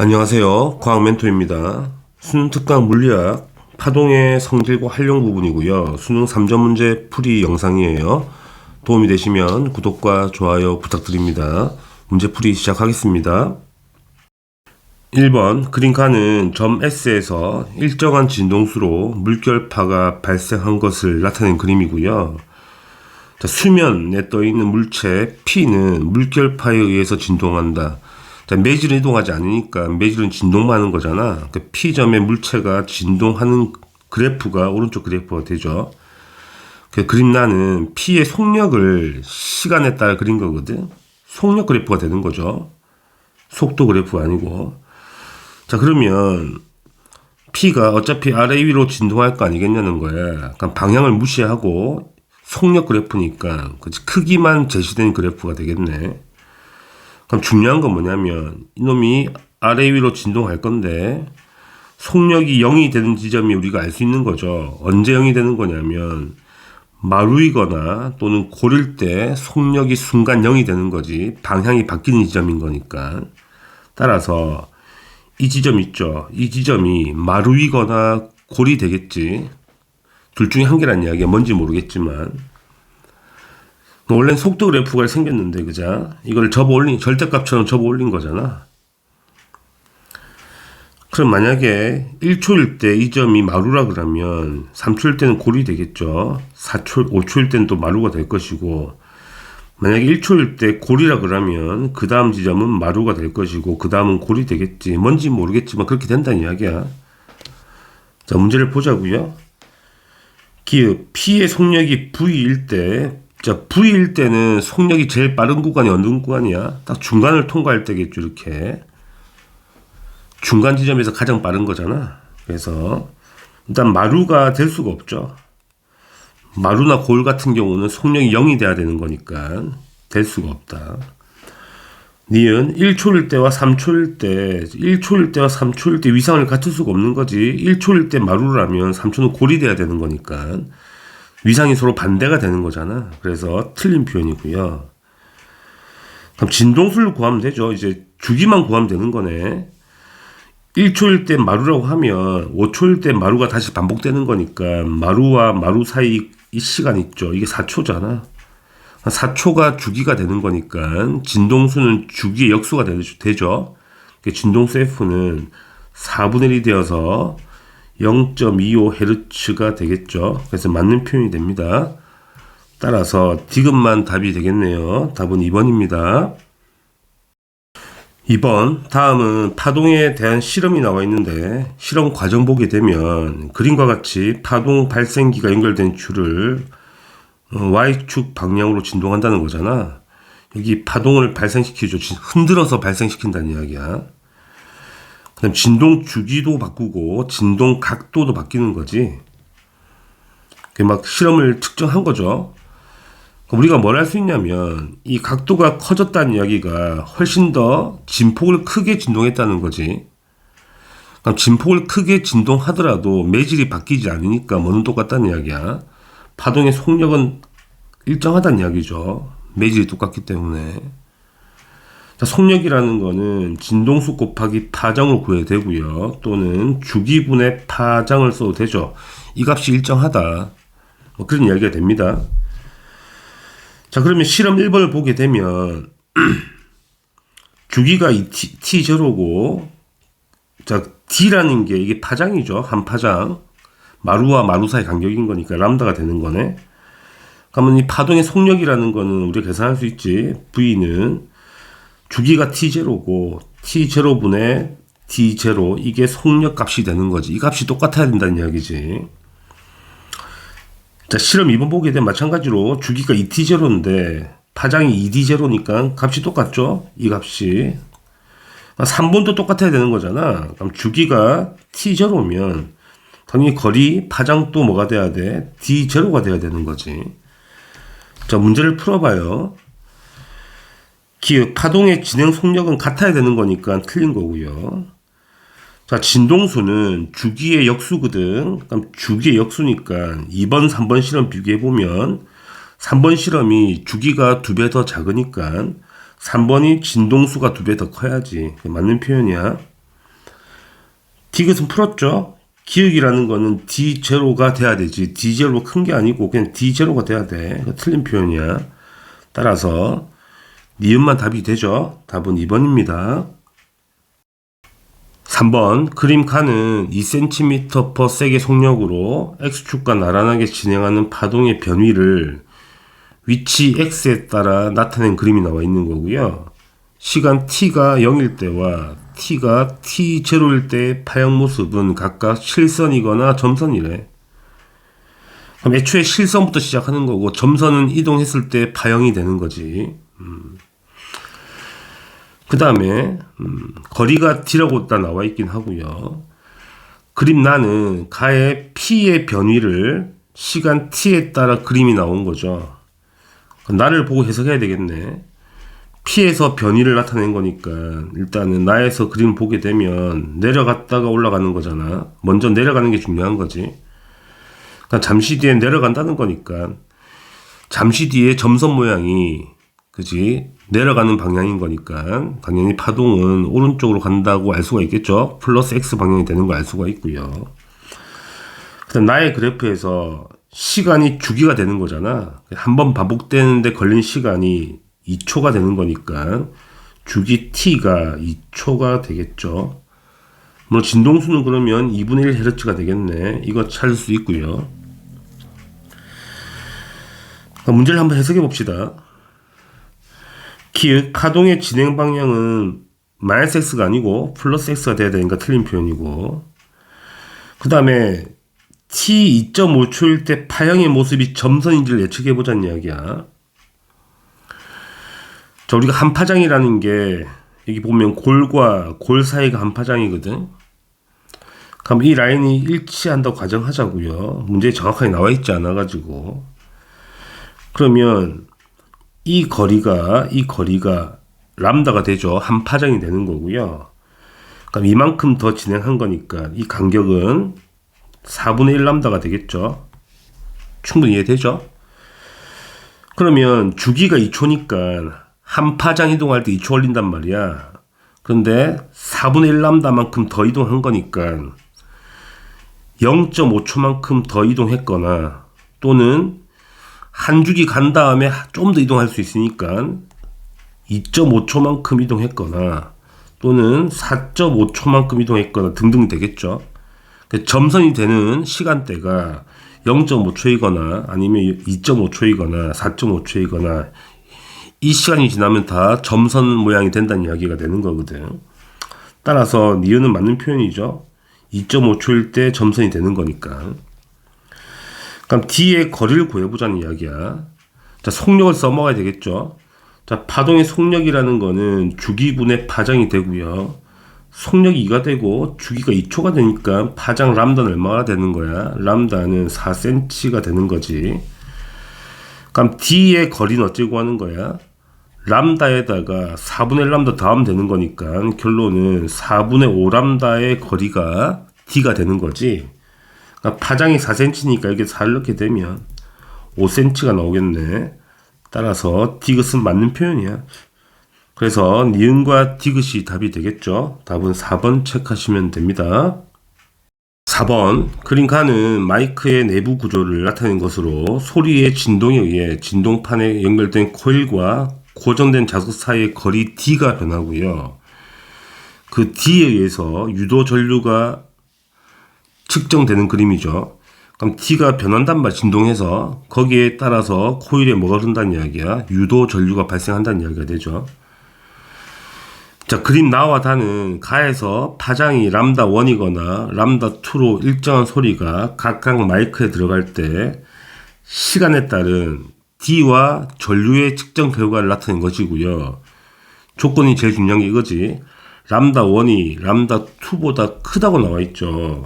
안녕하세요. 과학멘토입니다. 수능 특강 물리학 파동의 성질과 활용 부분이고요. 수능 3점 문제 풀이 영상이에요. 도움이 되시면 구독과 좋아요 부탁드립니다. 문제 풀이 시작하겠습니다. 1번 그림카는 점 S에서 일정한 진동수로 물결파가 발생한 것을 나타낸 그림이고요. 수면에 떠있는 물체 P는 물결파에 의해서 진동한다. 매질은 이동하지 않으니까 매질은 진동만 하는 거잖아. 그 P점의 물체가 진동하는 그래프가 오른쪽 그래프가 되죠. 그 그림란은 P의 속력을 시간에 따라 그린 거거든. 속력 그래프가 되는 거죠. 속도 그래프가 아니고. 자, 그러면 P가 어차피 아래 위로 진동할 거 아니겠냐는 거야. 그러니까 방향을 무시하고 속력 그래프니까 크기만 제시된 그래프가 되겠네. 그럼 중요한 건 뭐냐면 이놈이 아래 위로 진동할 건데 속력이 0이 되는 지점이 우리가 알 수 있는 거죠. 언제 0이 되는 거냐면 마루이거나 또는 고릴 때 속력이 순간 0이 되는 거지. 방향이 바뀌는 지점인 거니까. 따라서 이 지점 있죠. 이 지점이 마루이거나 골이 되겠지. 둘 중에 한 개란 이야기야. 뭔지 모르겠지만. 원래는 속도 그래프가 생겼는데, 그자? 이걸 절대값처럼 접어 올린 거잖아. 그럼 만약에 1초일 때 이 점이 마루라 그러면 3초일 때는 골이 되겠죠. 4초, 5초일 때는 또 마루가 될 것이고, 만약에 1초일 때 골이라 그러면 그 다음 지점은 마루가 될 것이고, 그 다음은 골이 되겠지. 뭔지 모르겠지만 그렇게 된다는 이야기야. 자, 문제를 보자고요. 기읍, P의 속력이 V일 때, 자, V일 때는 속력이 제일 빠른 구간이 어느 구간이야? 딱 중간을 통과할 때겠죠, 이렇게. 중간 지점에서 가장 빠른 거잖아. 그래서, 일단 마루가 될 수가 없죠. 마루나 골 같은 경우는 속력이 0이 돼야 되는 거니까, 될 수가 없다. 니은 1초일 때와 3초일 때, 1초일 때와 3초일 때 위상을 갖출 수가 없는 거지. 1초일 때 마루라면 3초는 골이 돼야 되는 거니까. 위상이 서로 반대가 되는 거잖아. 그래서 틀린 표현이고요. 그럼 진동수를 구하면 되죠. 이제 주기만 구하면 되는 거네. 1초일 때 마루라고 하면 5초일 때 마루가 다시 반복되는 거니까 마루와 마루 사이 이 시간 있죠. 이게 4초잖아. 4초가 주기가 되는 거니까 진동수는 주기의 역수가 되죠. 진동수 F는 4분의 1이 되어서 0.25Hz가 되겠죠. 그래서 맞는 표현이 됩니다. 따라서 디귿만 답이 되겠네요. 답은 2번입니다. 2번, 다음은 파동에 대한 실험이 나와 있는데 실험 과정 보게 되면 그림과 같이 파동 발생기가 연결된 줄을 Y축 방향으로 진동한다는 거잖아. 여기 파동을 발생시키죠. 흔들어서 발생시킨다는 이야기야. 그다음 진동 주기도 바꾸고 진동 각도도 바뀌는 거지. 막 실험을 측정한 거죠. 우리가 뭘 할 수 있냐면 이 각도가 커졌다는 이야기가 훨씬 더 진폭을 크게 진동했다는 거지. 그럼 진폭을 크게 진동하더라도 매질이 바뀌지 않으니까 뭐는 똑같다는 이야기야. 파동의 속력은 일정하다는 이야기죠. 매질이 똑같기 때문에. 자, 속력이라는 거는 진동수 곱하기 파장으로 구해야 되고요. 또는 주기분의 파장을 써도 되죠. 이 값이 일정하다. 뭐 그런 이야기가 됩니다. 자, 그러면 실험 1번을 보게 되면 주기가 T0고 자, D라는 게 이게 파장이죠. 한 파장. 마루와 마루 사이 간격인 거니까 람다가 되는 거네. 그러면 이 파동의 속력이라는 거는 우리가 계산할 수 있지. V는 주기가 T0고 T0분의 D0 이게 속력 값이 되는 거지. 이 값이 똑같아야 된다는 이야기지. 자, 실험 2번 보게 되면 마찬가지로 주기가 2T0인데 파장이 2D0니까 값이 똑같죠. 이 값이 3번도 똑같아야 되는 거잖아. 그럼 주기가 T0면 당연히 거리 파장도 뭐가 돼야 돼? D0가 돼야 되는 거지. 자, 문제를 풀어봐요. 기읍 파동의 진행 속력은 같아야 되는 거니까 틀린 거고요. 자, 진동수는 주기의 역수거든. 그럼 주기의 역수니까 2번, 3번 실험 비교해보면 3번 실험이 주기가 2배 더 작으니까 3번이 진동수가 2배 더 커야지. 맞는 표현이야. 디귿은 풀었죠. 기역이라는 거는 D0가 돼야 되지. D0로 큰 게 아니고 그냥 D0가 돼야 돼. 틀린 표현이야. 따라서 니은만 답이 되죠. 답은 2번입니다. 3번 그림 칸은 2cm/s의 속력으로 X축과 나란하게 진행하는 파동의 변위를 위치 X에 따라 나타낸 그림이 나와 있는 거고요. 시간 t가 0일 때와 t가 t0일 때의 파형 모습은 각각 실선이거나 점선이래. 그럼 애초에 실선부터 시작하는 거고 점선은 이동했을 때 파형이 되는 거지. 그 다음에 거리가 d라고 다 나와 있긴 하고요. 그림 나는 가의 p의 변위를 시간 t에 따라 그림이 나온 거죠. 나를 보고 해석해야 되겠네. p에서 변위를 나타낸 거니까 일단은 나에서 그림을 보게 되면 내려갔다가 올라가는 거잖아. 먼저 내려가는 게 중요한 거지. 그러니까 잠시 뒤에 내려간다는 거니까 잠시 뒤에 점선 모양이 그지 내려가는 방향인 거니까 당연히 파동은 오른쪽으로 간다고 알 수가 있겠죠. 플러스 x 방향이 되는 걸 알 수가 있고요. 그다음 나의 그래프에서 시간이 주기가 되는 거잖아. 한번 반복되는데 걸린 시간이 2초가 되는 거니까 주기 t가 2초가 되겠죠. 물론 진동수는 그러면 2분의 1Hz가 되겠네. 이거 찾을 수 있고요. 문제를 한번 해석해 봅시다. 기역 파동의 진행 방향은 마이너스 x가 아니고 플러스 x가 돼야 되니까 틀린 표현이고, 그 다음에 t 2.5초일 때 파형의 모습이 점선인지를 예측해 보자는 이야기야. 자, 우리가 한파장이라는 게 여기 보면 골과 골 사이가 한파장이거든. 그럼 이 라인이 일치한다고 가정하자고요. 문제에 정확하게 나와 있지 않아 가지고, 그러면 이 거리가 람다가 되죠. 한파장이 되는 거고요. 그럼 이만큼 더 진행한 거니까 이 간격은 4분의 1 람다가 되겠죠. 충분히 이해되죠? 그러면 주기가 2초니까 한파장 이동할 때 2초 걸린단 말이야. 그런데 4분의 1 람다만큼 더 이동한 거니까 0.5초만큼 더 이동했거나 또는 한 주기 간 다음에 좀 더 이동할 수 있으니까 2.5초만큼 이동했거나 또는 4.5초만큼 이동했거나 등등 되겠죠. 점선이 되는 시간대가 0.5초이거나 아니면 2.5초이거나 4.5초이거나 이 시간이 지나면 다 점선 모양이 된다는 이야기가 되는 거거든. 따라서 니은은 맞는 표현이죠. 2.5초일 때 점선이 되는 거니까. 그럼 D의 거리를 구해보자는 이야기야. 자, 속력을 써먹어야 되겠죠. 자, 파동의 속력이라는 거는 주기분의 파장이 되고요. 속력이 2가 되고 주기가 2초가 되니까 파장 람다는 얼마나 되는 거야? 람다는 4cm가 되는 거지. 그럼 D의 거리는 어찌고 하는 거야? 람다에다가 4분의 1 람다 더하면 되는 거니까 결론은 4분의 5 람다의 거리가 D가 되는 거지. 그러니까 파장이 4cm니까 이게 4를 넣게 되면 5cm가 나오겠네. 따라서 디귿은 맞는 표현이야. 그래서 니은과 디귿이 답이 되겠죠. 답은 4번 체크하시면 됩니다. 4번 그림 칸은 마이크의 내부 구조를 나타낸 것으로 소리의 진동에 의해 진동판에 연결된 코일과 고정된 자석 사이의 거리 D가 변하고요. 그 D에 의해서 유도 전류가 측정되는 그림이죠. 그럼 D가 변한단 말, 진동해서 거기에 따라서 코일에 뭐가 흐른다는 이야기야? 유도 전류가 발생한다는 이야기가 되죠. 자, 그림 나와 다는 가에서 파장이 람다 1이거나 람다 2로 일정한 소리가 각각 마이크에 들어갈 때 시간에 따른 D와 전류의 측정 결과를 나타낸 것이고요. 조건이 제일 중요한 게 이거지. 람다 1이 람다 2보다 크다고 나와 있죠.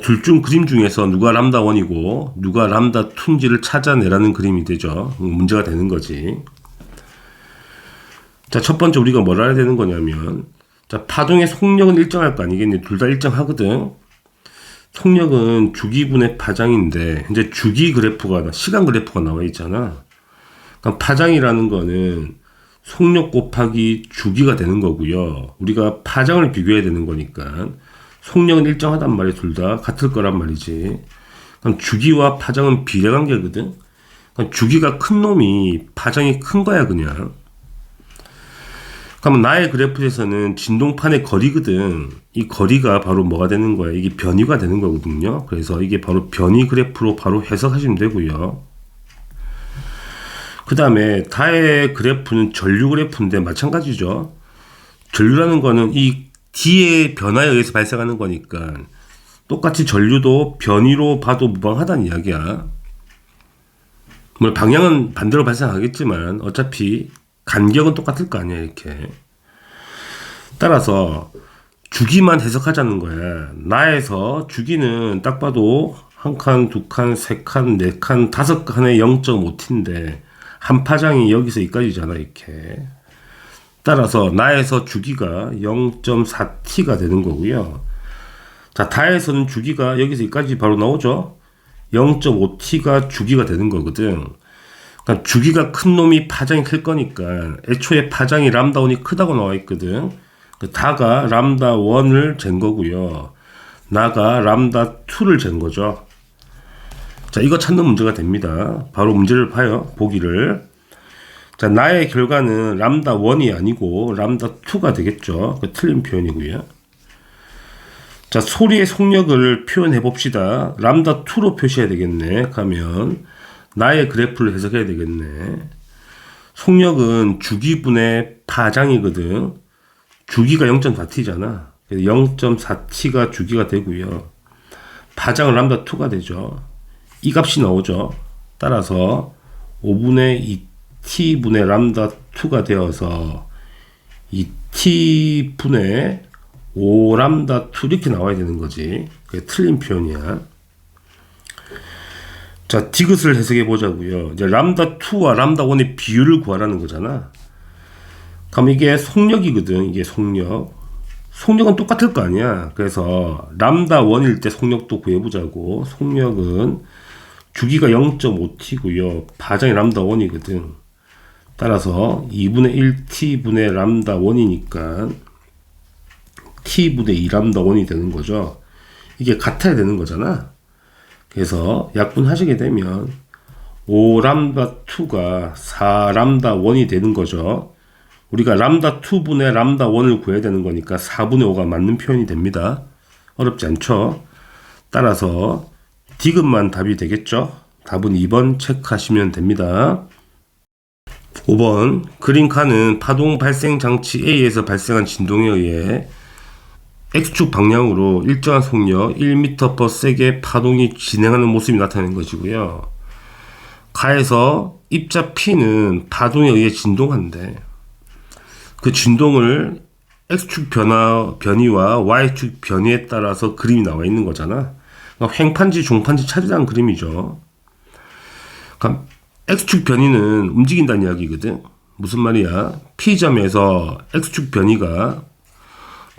둘 중 그림 중에서 누가 람다 1이고 누가 람다 2인지를 찾아내라는 그림이 되죠. 문제가 되는 거지. 자, 첫 번째 우리가 뭘 알아야 되는 거냐면, 자, 파동의 속력은 일정할 거 아니겠니? 둘 다 일정하거든. 속력은 주기분의 파장인데 이제 주기 그래프가 시간 그래프가 나와 있잖아. 그러니까 파장이라는 거는 속력 곱하기 주기가 되는 거고요. 우리가 파장을 비교해야 되는 거니까 속력은 일정하단 말이야. 둘 다 같을 거란 말이지. 그럼 주기와 파장은 비례관계거든. 그럼 주기가 큰 놈이 파장이 큰 거야 그냥. 그러면 나의 그래프에서는 진동판의 거리거든. 이 거리가 바로 뭐가 되는 거야? 이게 변위가 되는 거거든요. 그래서 이게 바로 변위 그래프로 바로 해석하시면 되고요. 그 다음에 다의 그래프는 전류 그래프인데 마찬가지죠. 전류라는 거는 이 D의 변화에 의해서 발생하는 거니까 똑같이 전류도 변위로 봐도 무방하다는 이야기야. 뭐 방향은 반대로 발생하겠지만 어차피 간격은 똑같을 거 아니야 이렇게. 따라서 주기만 해석하자는 거야. 나에서 주기는 딱 봐도 한 칸, 두 칸, 세 칸, 네 칸, 다섯 칸에 0.5t인데 한 파장이 여기서 여기까지잖아 이렇게. 따라서 나에서 주기가 0.4t가 되는 거고요. 자, 다에서는 주기가 여기서 여기까지 바로 나오죠. 0.5t가 주기가 되는 거거든. 그러니까 주기가 큰 놈이 파장이 클 거니까 애초에 파장이 람다 1이 크다고 나와 있거든. 그 다가 람다 1을 잰 거고요. 나가 람다 2를 잰 거죠. 자, 이거 찾는 문제가 됩니다. 바로 문제를 봐요. 보기를. 자, 나의 결과는 람다 1이 아니고 람다 2가 되겠죠. 그 틀린 표현이고요. 자, 소리의 속력을 표현해 봅시다. 람다 2로 표시해야 되겠네. 가면 나의 그래프를 해석해야 되겠네. 속력은 주기분의 파장이거든. 주기가 0.4t잖아. 0.4t가 주기가 되고요. 파장은 람다 2가 되죠. 이 값이 나오죠. 따라서 5분의 2t분의 람다 2가 되어서 2t분의 5람다 2 이렇게 나와야 되는 거지. 그게 틀린 표현이야. 자, 디귿을 해석해 보자고요. 이제 람다 2와 람다 1의 비율을 구하라는 거잖아. 그럼 이게 속력이거든. 이게 속력. 속력은 똑같을 거 아니야. 그래서 람다 1일 때 속력도 구해보자고. 속력은 주기가 0.5t고요. 파장이 람다 1이거든. 따라서 2분의 1t분의 람다 1이니까 t분의 2 람다 1이 되는 거죠. 이게 같아야 되는 거잖아. 그래서 약분하시게 되면 5람다 2가 4람다 1이 되는 거죠. 우리가 람다 2분의 람다 1을 구해야 되는 거니까 4분의 5가 맞는 표현이 됩니다. 어렵지 않죠? 따라서 디귿만 답이 되겠죠? 답은 2번 체크하시면 됩니다. 5번 그림칸은 파동 발생 장치 A에서 발생한 진동에 의해 X축 방향으로 일정한 속력 1m/s의 파동이 진행하는 모습이 나타낸 것이고요. 가에서 입자 P는 파동에 의해 진동한대. 그 진동을 X축 변위와 Y축 변위에 따라서 그림이 나와 있는 거잖아. 그러니까 횡판지 종판지 찾으라는 그림이죠. 그러니까 X축 변위는 움직인다는 이야기거든. 무슨 말이야? P점에서 X축 변위가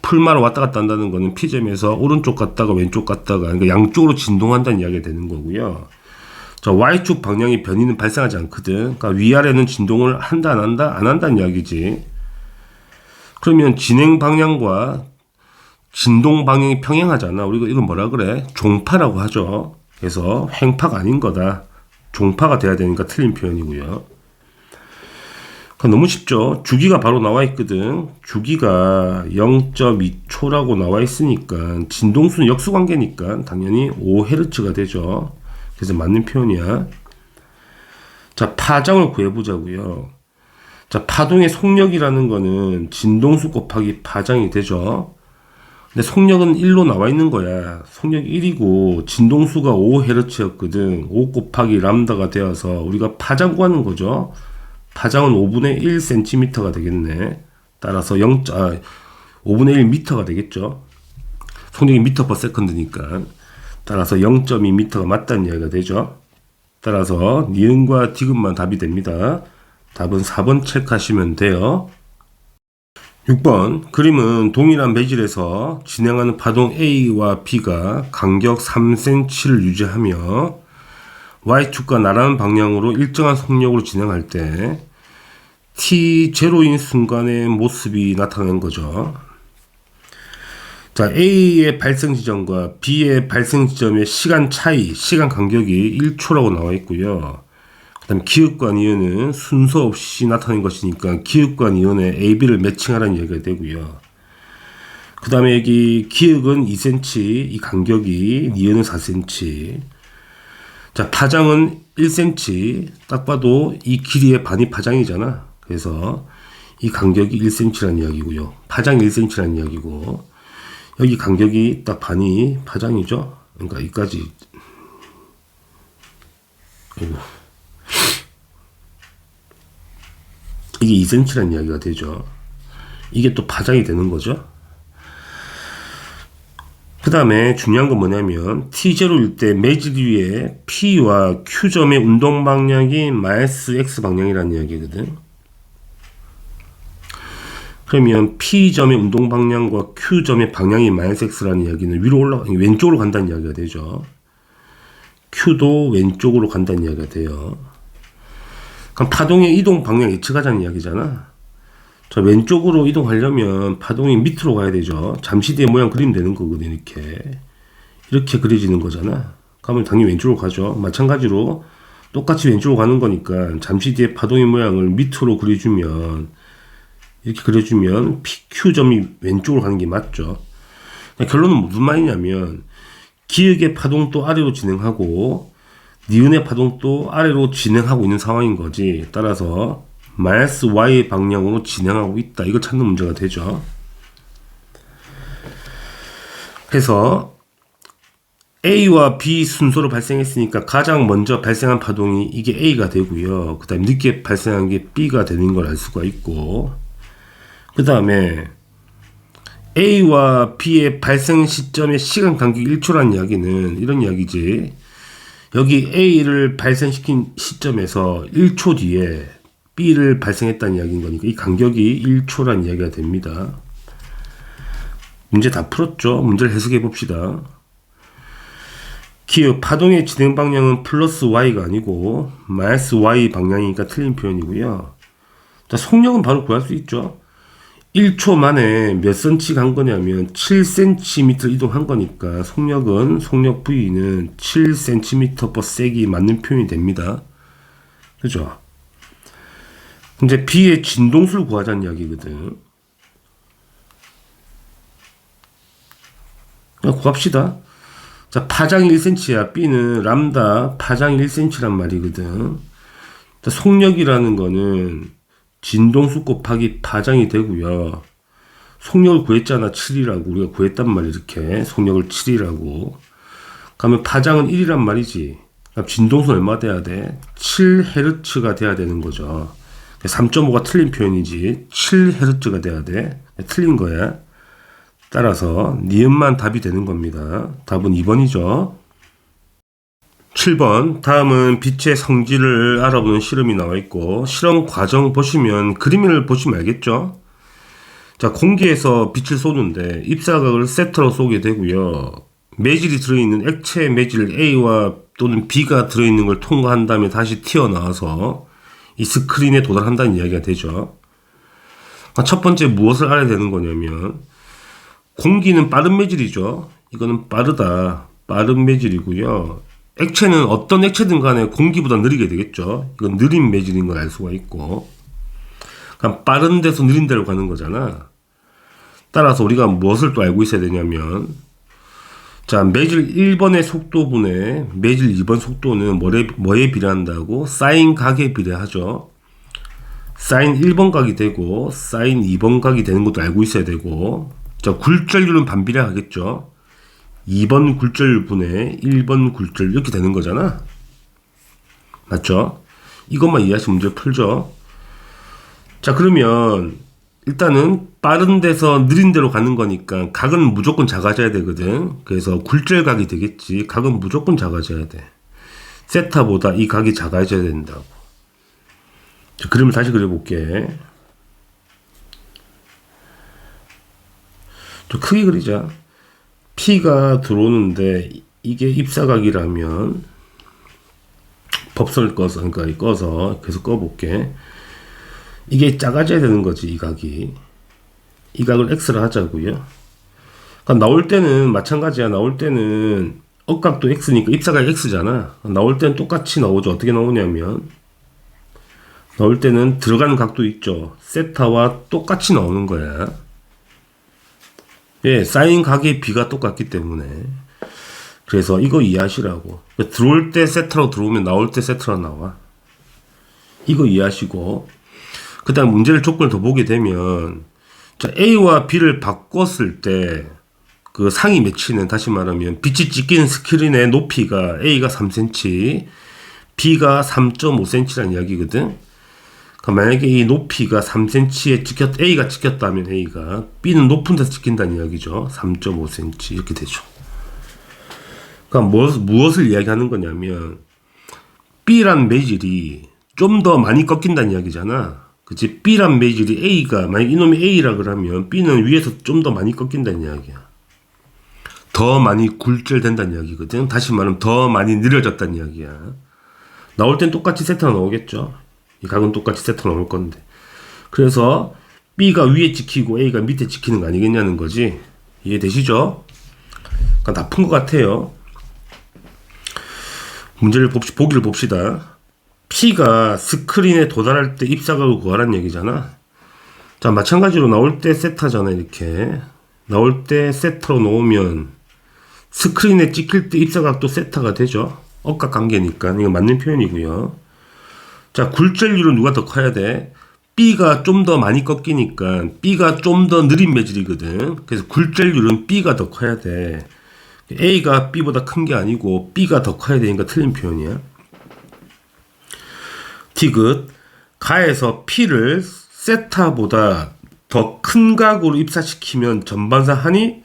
풀마로 왔다 갔다 한다는 거는 P점에서 오른쪽 갔다가 왼쪽 갔다가 그러니까 양쪽으로 진동한다는 이야기가 되는 거고요. 자, Y축 방향의 변이는 발생하지 않거든. 그러니까 위아래는 진동을 한다 안 한다? 안 한다는 이야기지. 그러면 진행 방향과 진동 방향이 평행하잖아. 우리가 이걸 뭐라 그래? 종파라고 하죠. 그래서 횡파가 아닌 거다. 종파가 돼야 되니까 틀린 표현이고요. 너무 쉽죠. 주기가 바로 나와 있거든. 주기가 0.2초라고 나와 있으니까 진동수는 역수관계니까 당연히 5Hz가 되죠. 그래서 맞는 표현이야. 자, 파장을 구해보자고요. 자, 파동의 속력이라는 거는 진동수 곱하기 파장이 되죠. 근데 속력은 1로 나와 있는 거야. 속력이 1이고 진동수가 5Hz였거든. 5 곱하기 람다가 되어서 우리가 파장 구하는 거죠. 파장은 5분의 1cm가 되겠네. 따라서 5분의 1m가 되겠죠. 속력이 m/s니까. 따라서 0.2m가 맞다는 이야기가 되죠. 따라서 니은과 디귿만 답이 됩니다. 답은 4번 체크하시면 돼요. 6번 그림은 동일한 매질에서 진행하는 파동 A와 B가 간격 3cm를 유지하며 Y축과 나라는 방향으로 일정한 속력으로 진행할 때 T0인 순간의 모습이 나타나는 거죠. 자, A의 발생 지점과 B의 발생 지점의 시간 차이, 시간 간격이 1초라고 나와 있고요. 그 다음에 기역과 니은은 순서 없이 나타낸 것이니까 기역과 니은에 A, B를 매칭하라는 얘기가 되고요. 그 다음에 여기 기역은 2cm, 이 간격이 니은은 4cm. 자, 파장은 1cm. 딱 봐도 이 길이의 반이 파장이잖아. 그래서 이 간격이 1cm라는 이야기고요. 파장이 1cm라는 이야기고, 여기 간격이 딱 반이 파장이죠. 그러니까 여기까지. 이게 2cm라는 이야기가 되죠. 이게 또 파장이 되는 거죠. 그 다음에 중요한 건 뭐냐면 T0일 때 매질 위에 P와 Q점의 운동 방향이 마이너스 X 방향이라는 이야기거든. 그러면 P점의 운동 방향과 Q점의 방향이 마이너스 X라는 이야기는 위로 왼쪽으로 간다는 이야기가 되죠. Q도 왼쪽으로 간다는 이야기가 돼요. 그럼 파동의 이동 방향 예측하자는 이야기잖아. 자, 왼쪽으로 이동하려면 파동이 밑으로 가야 되죠. 잠시 뒤에 모양 그리면 되는 거거든. 이렇게 그려지는 거잖아. 그러면 당연히 왼쪽으로 가죠. 마찬가지로 똑같이 왼쪽으로 가는 거니까 잠시 뒤에 파동의 모양을 밑으로 그려주면, 이렇게 그려주면 PQ점이 왼쪽으로 가는 게 맞죠. 결론은 무슨 말이냐면 기역의 파동도 아래로 진행하고 니은의 파동도 아래로 진행하고 있는 상황인 거지. 따라서 마이너스 y 방향으로 진행하고 있다. 이걸 찾는 문제가 되죠. 그래서 A와 B 순서로 발생했으니까 가장 먼저 발생한 파동이 이게 A가 되고요. 그 다음에 늦게 발생한 게 B가 되는 걸 알 수가 있고, 그 다음에 A와 B의 발생 시점의 시간 간격이 1초라는 이야기는 이런 이야기지. 여기 A를 발생시킨 시점에서 1초 뒤에 B를 발생했다는 이야기인 거니까 이 간격이 1초라는 이야기가 됩니다. 문제 다 풀었죠? 문제를 해석해 봅시다. 기역 파동의 진행 방향은 플러스 Y가 아니고 마이너스 Y 방향이니까 틀린 표현이고요. 자, 속력은 바로 구할 수 있죠. 1초 만에 몇 cm 간 거냐면 7cm 이동한 거니까 속력 V는 7cm/s이 맞는 표현이 됩니다. 그죠? 이제 B의 진동수를 구하자는 이야기거든. 구합시다. 자, 파장이 1cm야. B는 람다 파장이 1cm란 말이거든. 자, 속력이라는 거는 진동수 곱하기 파장이 되고요. 속력을 구했잖아. 7이라고. 우리가 구했단 말이야. 이렇게. 속력을 7이라고. 그러면 파장은 1이란 말이지. 그럼 진동수는 얼마 돼야 돼? 7Hz가 돼야 되는 거죠. 3.5가 틀린 표현이지. 7Hz가 돼야 돼. 틀린 거야. 따라서 니은만 답이 되는 겁니다. 답은 2번이죠. 7번. 다음은 빛의 성질을 알아보는 실험이 나와 있고, 실험 과정 보시면 그림을 보시면 알겠죠? 자, 공기에서 빛을 쏘는데 입사각을 세터로 쏘게 되고요. 매질이 들어있는 액체 매질 A와 또는 B가 들어있는 걸 통과한 다음에 다시 튀어나와서 이 스크린에 도달한다는 이야기가 되죠. 첫 번째 무엇을 알아야 되는 거냐면 공기는 빠른 매질이죠. 이거는 빠르다. 빠른 매질이고요. 액체는 어떤 액체든 간에 공기보다 느리게 되겠죠. 이건 느린 매질인 걸 알 수가 있고. 그럼 빠른 데서 느린 데로 가는 거잖아. 따라서 우리가 무엇을 또 알고 있어야 되냐면, 자, 매질 1번의 속도분의 매질 2번 속도는 뭐에 비례한다고? 사인 각에 비례하죠. 사인 1번 각이 되고 사인 2번 각이 되는 것도 알고 있어야 되고, 자, 굴절률은 반비례하겠죠. 2번 굴절률 분의 1번 굴절률 이렇게 되는 거잖아. 맞죠? 이것만 이해하시면 문제 풀죠. 자, 그러면 일단은 빠른 데서 느린 데로 가는 거니까 각은 무조건 작아져야 되거든. 그래서 굴절각이 되겠지. 각은 무조건 작아져야 돼. 세타보다 이 각이 작아져야 된다고. 자, 그림을 다시 그려볼게. 좀 크게 그리자. P가 들어오는데 이게 입사각이라면 법선을 꺼서, 그러니까 꺼서 계속 꺼볼게. 이게 작아져야 되는 거지. 이 각이. 이 각을 X로 하자고요. 그러니까 나올 때는 마찬가지야. 나올 때는 억각도 x니까 입사가 x잖아. 나올 때는 똑같이 나오죠. 어떻게 나오냐면 나올 때는 들어가는 각도 있죠. 세타와 똑같이 나오는 거야. 예, 사인 각의 비가 똑같기 때문에. 그래서 이거 이해하시라고. 들어올 때 세타로 들어오면 나올 때 세타로 나와. 이거 이해하시고. 그 다음 문제를 조건을 더 보게 되면 자, A와 B를 바꿨을 때 그 상이 맺히는, 다시 말하면 빛이 찍히는 스크린의 높이가 A가 3cm, B가 3.5cm라는 이야기거든. 그러니까 만약에 이 높이가 3cm에 A가 찍혔다면 A가, B는 높은 데서 찍힌다는 이야기죠. 3.5cm 이렇게 되죠. 그러니까 무엇을 이야기하는 거냐면 B란 매질이 좀 더 많이 꺾인다는 이야기잖아. 그치? B란 매질이 A가, 만약 이놈이 A라 그러면 B는 위에서 좀 더 많이 꺾인다는 이야기야. 더 많이 굴절된다는 이야기거든. 다시 말하면 더 많이 느려졌다는 이야기야. 나올 땐 똑같이 세타가 나오겠죠. 이 각은 똑같이 세타가 나올 건데. 그래서 B가 위에 찍히고 A가 밑에 찍히는 거 아니겠냐는 거지. 이해되시죠? 그러니까 나쁜 것 같아요. 문제를 보기를 봅시다. P가 스크린에 도달할 때 입사각을 구하라는 얘기잖아. 자, 마찬가지로 나올 때 세타잖아. 이렇게 나올 때 세타로 놓으면 스크린에 찍힐 때 입사각도 세타가 되죠. 억각 관계니까 이거 맞는 표현이고요. 자, 굴절률은 누가 더 커야 돼? B가 좀 더 많이 꺾이니까 B가 좀 더 느린 매질이거든. 그래서 굴절률은 B가 더 커야 돼. A가 B보다 큰 게 아니고 B가 더 커야 되니까 틀린 표현이야. 디귿, 가에서 P를 세타보다 더 큰 각으로 입사시키면 전반사 하니,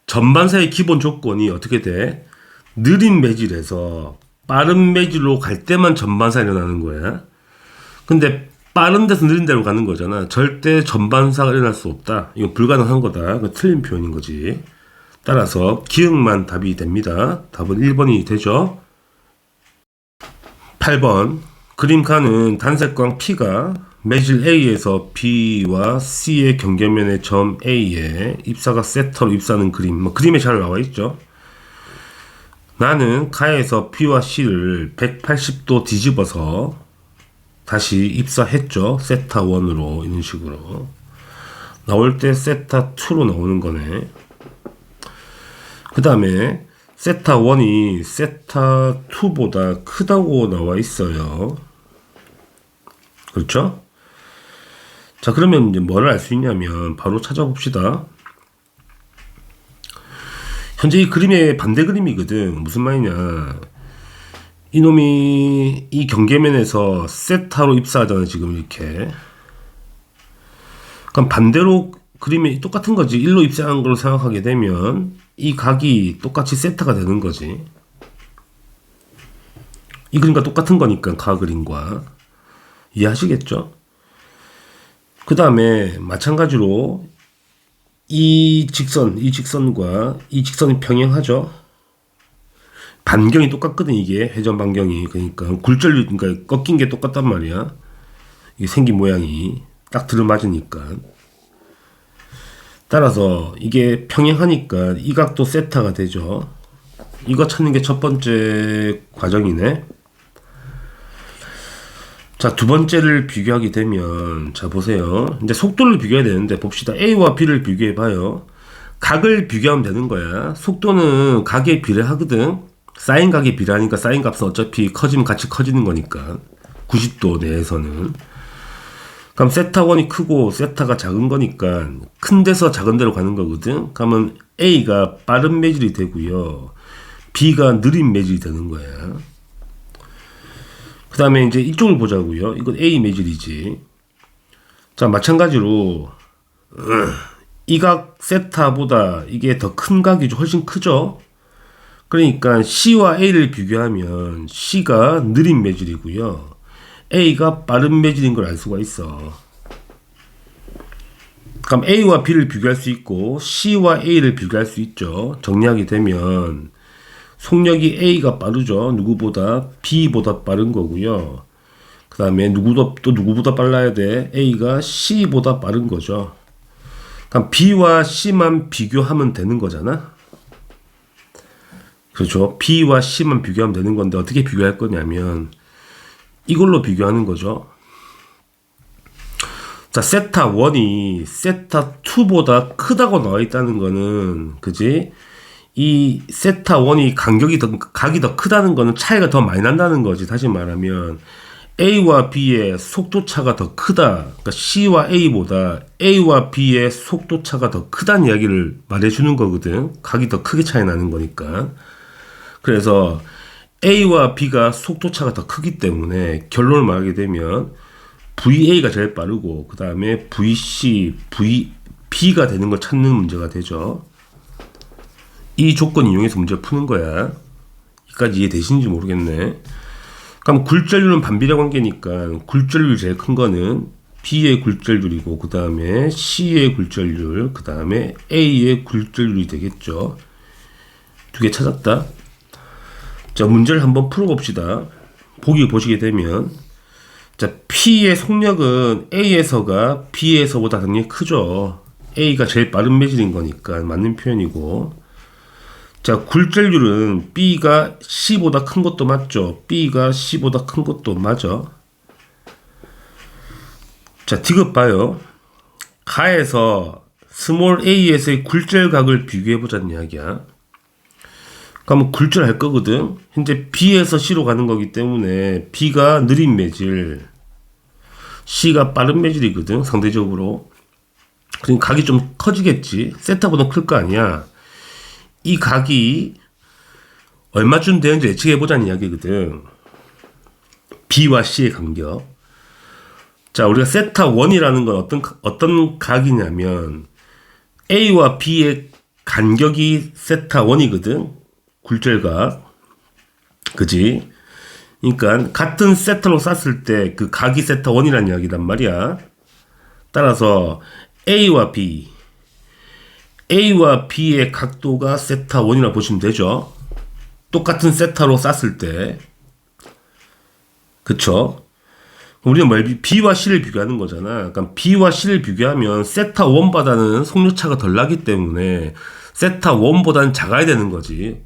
전반사의 기본 조건이 어떻게 돼? 느린 매질에서 빠른 매질로 갈 때만 전반사 일어나는 거야. 근데 빠른 데서 느린 데로 가는 거잖아. 절대 전반사가 일어날 수 없다. 이거 불가능한 거다. 그 틀린 표현인 거지. 따라서 기억만 답이 됩니다. 답은 1번이 되죠. 8번, 그림가는 단색광 P가 매질 A에서 B와 C의 경계면의 점 A에 입사각 세터로 입사하는 그림. 그림에 잘 나와 있죠. 나는 가에서 B와 C를 180도 뒤집어서 다시 입사했죠. 세타 1으로 이런 식으로. 나올 때 세타 2로 나오는 거네. 그 다음에 세타 1이 세타 2보다 크다고 나와 있어요. 그렇죠? 자, 그러면 이제 뭐를 알 수 있냐면 바로 찾아봅시다. 현재 이 그림의 반대 그림이거든. 무슨 말이냐, 이놈이 이 경계면에서 세타로 입사하잖아 지금 이렇게. 그럼 반대로 그림이 똑같은 거지. 1로 입사한 걸로 생각하게 되면 이 각이 똑같이 세타가 되는 거지. 이 그림과 똑같은 거니까, 가 그림과. 이해하시겠죠? 그 다음에 마찬가지로 이 직선과 이 직선이 평행하죠. 반경이 똑같거든. 이게 회전 반경이. 그러니까 그러니까 꺾인 게 똑같단 말이야. 이게 생긴 모양이 딱 들어맞으니까. 따라서 이게 평행하니까 이 각도 세타가 되죠. 이거 찾는 게 첫 번째 과정이네. 자, 두 번째를 비교하게 되면, 자, 보세요. 이제 속도를 비교해야 되는데, 봅시다. A와 B를 비교해봐요. 각을 비교하면 되는 거야. 속도는 각에 비례하거든. 사인 각에 비례하니까 사인 값은 어차피 커지면 같이 커지는 거니까. 90도 내에서는. 그럼 세타 1이 크고 세타가 작은 거니까 큰 데서 작은 데로 가는 거거든. 그러면 A가 빠른 매질이 되고요. B가 느린 매질이 되는 거야. 그 다음에 이제 이쪽을 보자고요. 이건 A 매질이지. 자, 마찬가지로 이 각 세타보다 이게 더 큰 각이 훨씬 크죠. 그러니까 C와 A를 비교하면 C가 느린 매질이고요. A가 빠른 매질인 걸 알 수가 있어. 그럼 A와 B를 비교할 수 있고 C와 A를 비교할 수 있죠. 정리하게 되면 속력이 A가 빠르죠. 누구보다? B보다 빠른 거고요. 그 다음에 누구보다 빨라야 돼? A가 C보다 빠른 거죠. 그럼 B와 C만 비교하면 되는 거잖아. 그렇죠. B와 C만 비교하면 되는 건데 어떻게 비교할 거냐면 이걸로 비교하는 거죠. 자, 세타 1이 세타 2보다 크다고 나와 있다는 거는, 그지? 이 세타 1이 각이 더 크다는 거는 차이가 더 많이 난다는 거지. 다시 말하면 A와 B의 속도 차가 더 크다. 그러니까 C와 A보다 A와 B의 속도 차가 더 크다는 이야기를 말해주는 거거든. 각이 더 크게 차이 나는 거니까. 그래서 A와 B가 속도 차가 더 크기 때문에 결론을 말하게 되면 VA가 제일 빠르고 그 다음에 VC, VB가 되는 걸 찾는 문제가 되죠. 이 조건 이용해서 문제를 푸는 거야. 여기까지 이해되시는지 모르겠네. 그럼 굴절률은 반비례 관계니까 굴절률 제일 큰 거는 B의 굴절률이고 그 다음에 C의 굴절률, 그 다음에 A의 굴절률이 되겠죠. 두 개 찾았다. 자, 문제를 한번 풀어봅시다. 보기 보시게 되면 자, P의 속력은 A에서가 B에서보다 당연히 크죠. A가 제일 빠른 매질인 거니까 맞는 표현이고. 자, 굴절률은 B가 C보다 큰 것도 맞죠. B가 C보다 큰 것도 맞아. 자, 디귿 봐요. 가에서 스몰 a에서의 굴절각을 비교해보자는 이야기야. 그러면 굴절할 거거든. 현재 B에서 C로 가는 거기 때문에 B가 느린 매질, C가 빠른 매질이거든, 상대적으로. 그러니까 각이 좀 커지겠지. 세타보다 클 거 아니야. 이 각이 얼마쯤 되는지 예측해보자는 이야기거든. B와 C의 간격. 자, 우리가 세타 1이라는 건 어떤 각이냐면 A와 B의 간격이 세타 1이거든. 굴절각. 그지? 그러니까 같은 세타로 쐈을 때 그 각이 세타 1이라는 이야기단 말이야. 따라서 A와 B의 각도가 세타 1이라고 보시면 되죠. 똑같은 세타로 쐈을 때. 그쵸? 우리는 B와 C를 비교하는 거잖아. 그러니까 B와 C를 비교하면 세타 1보다는 속력차가 덜 나기 때문에 세타 1보다는 작아야 되는 거지.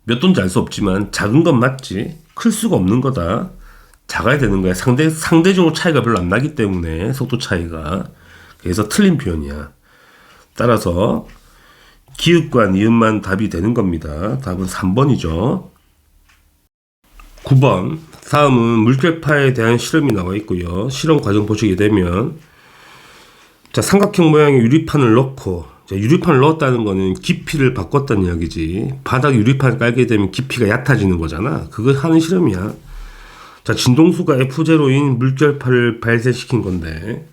몇 돈인지 알 수 없지만 작은 건 맞지. 클 수가 없는 거다. 작아야 되는 거야. 상대적으로 차이가 별로 안 나기 때문에 속도 차이가. 그래서 틀린 표현이야. 따라서 기읍과 니은만 답이 되는 겁니다. 답은 3번이죠. 9번. 다음은 물결파에 대한 실험이 나와 있고요. 실험 과정 보시게 되면 자, 삼각형 모양의 유리판을 넣고, 자, 유리판을 넣었다는 거는 깊이를 바꿨다는 이야기지. 바닥 유리판을 깔게 되면 깊이가 얕아지는 거잖아. 그거 하는 실험이야. 자, 진동수가 F0인 물결파를 발생시킨 건데,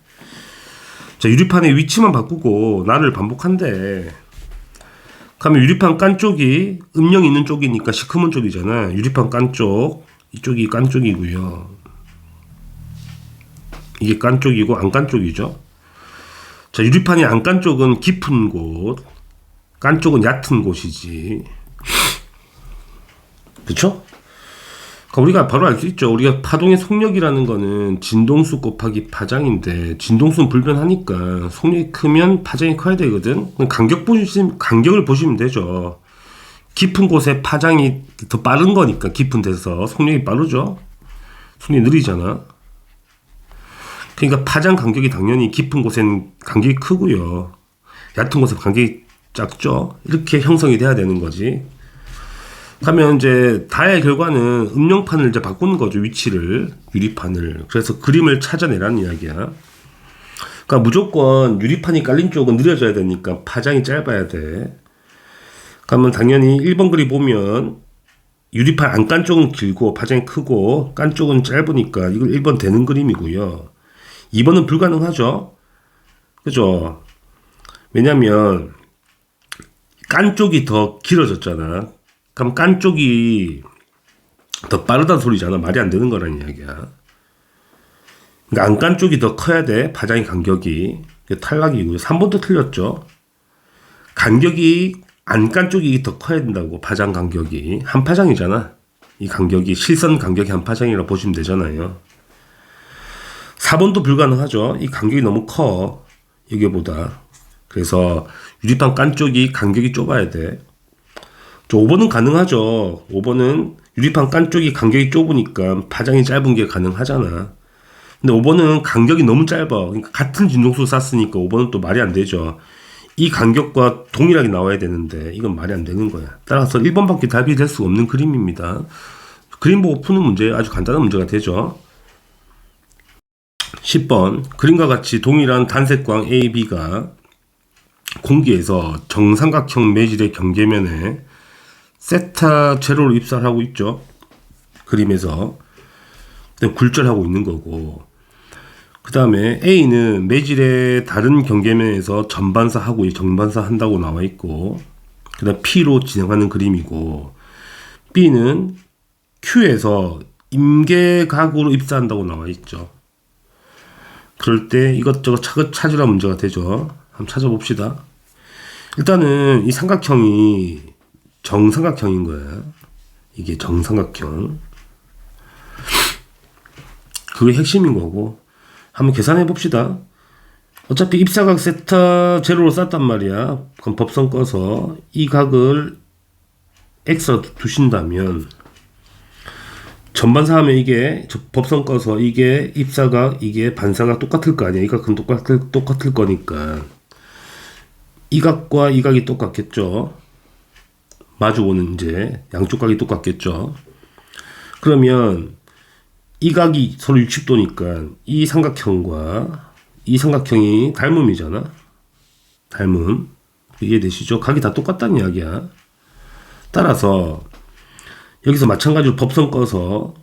자, 유리판의 위치만 바꾸고 나를 반복한대. 그러면 유리판 깐 쪽이 음영이 있는 쪽이니까 시커먼 쪽이잖아. 유리판 깐 쪽, 이쪽이 깐 쪽이고요. 이게 깐 쪽이고 안 깐 쪽이죠. 자, 유리판이 안 깐 쪽은 깊은 곳, 깐 쪽은 얕은 곳이지. 그쵸? 우리가 바로 알 수 있죠. 우리가 파동의 속력이라는 거는 진동수 곱하기 파장인데, 진동수는 불변하니까 속력이 크면 파장이 커야 되거든. 간격을 보시면 되죠. 깊은 곳에 파장이 더 빠른 거니까, 깊은 데서 속력이 빠르죠. 속력이 느리잖아. 그러니까 파장 간격이 당연히 깊은 곳에는 간격이 크고요. 얕은 곳에 간격이 작죠. 이렇게 형성이 돼야 되는 거지. 하면 이제 다의 결과는 음영판을 이제 바꾸는 거죠. 위치를, 유리판을. 그래서 그림을 찾아내라는 이야기야. 그러니까 무조건 유리판이 깔린 쪽은 느려져야 되니까 파장이 짧아야 돼. 그러면 당연히 1번 그림 보면 유리판 안 깐 쪽은 길고 파장이 크고 깐 쪽은 짧으니까 이걸 1번 되는 그림이고요. 2번은 불가능하죠. 그죠? 왜냐면 깐 쪽이 더 길어졌잖아. 그럼 깐 쪽이 더 빠르다는 소리잖아. 말이 안 되는 거라는 이야기야. 그러니까 안 깐 쪽이 더 커야 돼. 파장의 간격이. 탈락이고요. 3번도 틀렸죠. 간격이 안 깐 쪽이 더 커야 된다고. 파장 간격이. 한 파장이잖아. 이 간격이 실선 간격이 한 파장이라고 보시면 되잖아요. 4번도 불가능하죠. 이 간격이 너무 커. 여기보다. 그래서 유리판 깐 쪽이 간격이 좁아야 돼. 5번은 가능하죠. 5번은 유리판 깐 쪽이 간격이 좁으니까 파장이 짧은 게 가능하잖아. 근데 5번은 간격이 너무 짧아. 그러니까 같은 진동수 쐈으니까 5번은 또 말이 안 되죠. 이 간격과 동일하게 나와야 되는데 이건 말이 안 되는 거야. 따라서 1번밖에 답이 될 수 없는 그림입니다. 그림 보고 푸는 문제 아주 간단한 문제가 되죠. 10번 그림과 같이 동일한 단색광 A, B가 공기에서 정삼각형 매질의 경계면에 세타 제로로 입사를 하고 있죠. 그림에서 굴절하고 있는 거고, 그 다음에 A는 매질의 다른 경계면에서 전반사하고 정반사 한다고 나와 있고, 그 다음 P로 진행하는 그림이고, B는 Q에서 임계각으로 입사한다고 나와 있죠. 그럴 때 이것저것 찾으라 문제가 되죠. 한번 찾아봅시다. 일단은 이 삼각형이 정삼각형인 거야. 이게 정삼각형. 그게 핵심인 거고. 한번 계산해 봅시다. 어차피 입사각 세타 제로로 쌌단 말이야. 그럼 법선 꺼서 이 각을 x로 두신다면 전반사 하면 이게 법선 꺼서 이게 입사각 이게 반사각 똑같을 거 아니야. 이 각은 똑같을 거니까 이 각과 이 각이 똑같겠죠. 마주보는 이제 양쪽 각이 똑같겠죠. 그러면 이 각이 서로 60도니까 이 삼각형과 이 삼각형이 닮음이잖아. 닮음. 이해되시죠? 각이 다 똑같다는 이야기야. 따라서 여기서 마찬가지로 법선 꺼서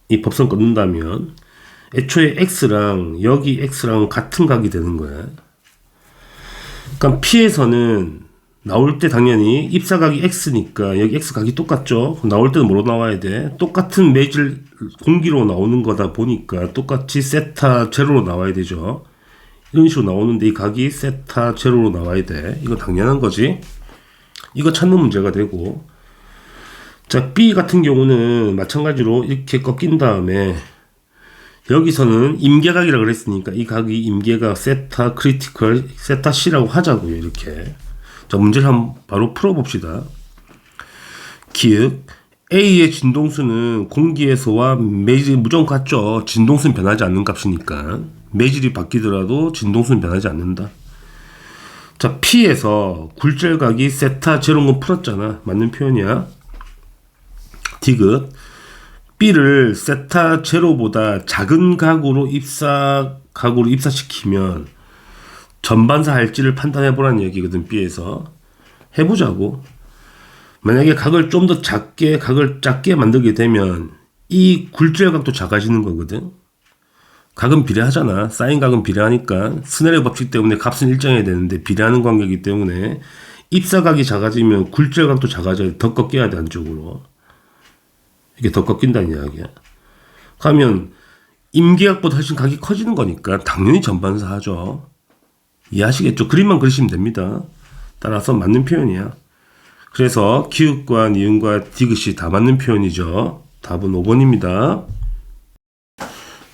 이 법선 끊는다면 애초에 x랑 여기 x랑 같은 각이 되는 거야. 그러니까 P에서는 나올 때 당연히 입사각이 x니까 여기 x각이 똑같죠. 나올 때는 뭐로 나와야 돼? 똑같은 매질 공기로 나오는 거다 보니까 똑같이 세타 제로로 나와야 되죠. 이런 식으로 나오는데 이 각이 세타 제로로 나와야 돼. 이거 당연한 거지. 이거 찾는 문제가 되고, 자 B 같은 경우는 마찬가지로 이렇게 꺾인 다음에 여기서는 임계각이라 그랬으니까 이 각이 임계각 세타 크리티컬 세타 C라고 하자고요. 이렇게. 자, 문제를 한번 바로 풀어봅시다. 기역 A의 진동수는 공기에서와 매질이 무조건 같죠. 진동수는 변하지 않는 값이니까 매질이 바뀌더라도 진동수는 변하지 않는다. 자, P에서 굴절각이 세타 제로인 건 풀었잖아. 맞는 표현이야. 디귿 B를 세타 제로보다 작은 각으로 입사시키면 전반사 할지를 판단해 보라는 얘기거든. B에서 해보자고. 만약에 각을 좀 더 각을 작게 만들게 되면 이 굴절각도 작아지는 거거든. 각은 비례하잖아. 사인 각은 비례하니까 스넬의 법칙 때문에 값은 일정해야 되는데 비례하는 관계이기 때문에 입사각이 작아지면 굴절각도 작아져야 더 꺾여야 돼. 안쪽으로 이게 더 꺾인다는 이야기야. 그러면 임계각보다 훨씬 각이 커지는 거니까 당연히 전반사 하죠. 이해하시겠죠? 그림만 그리시면 됩니다. 따라서 맞는 표현이야. 그래서 기역과 니은과 디귿이 다 맞는 표현이죠. 답은 5번입니다.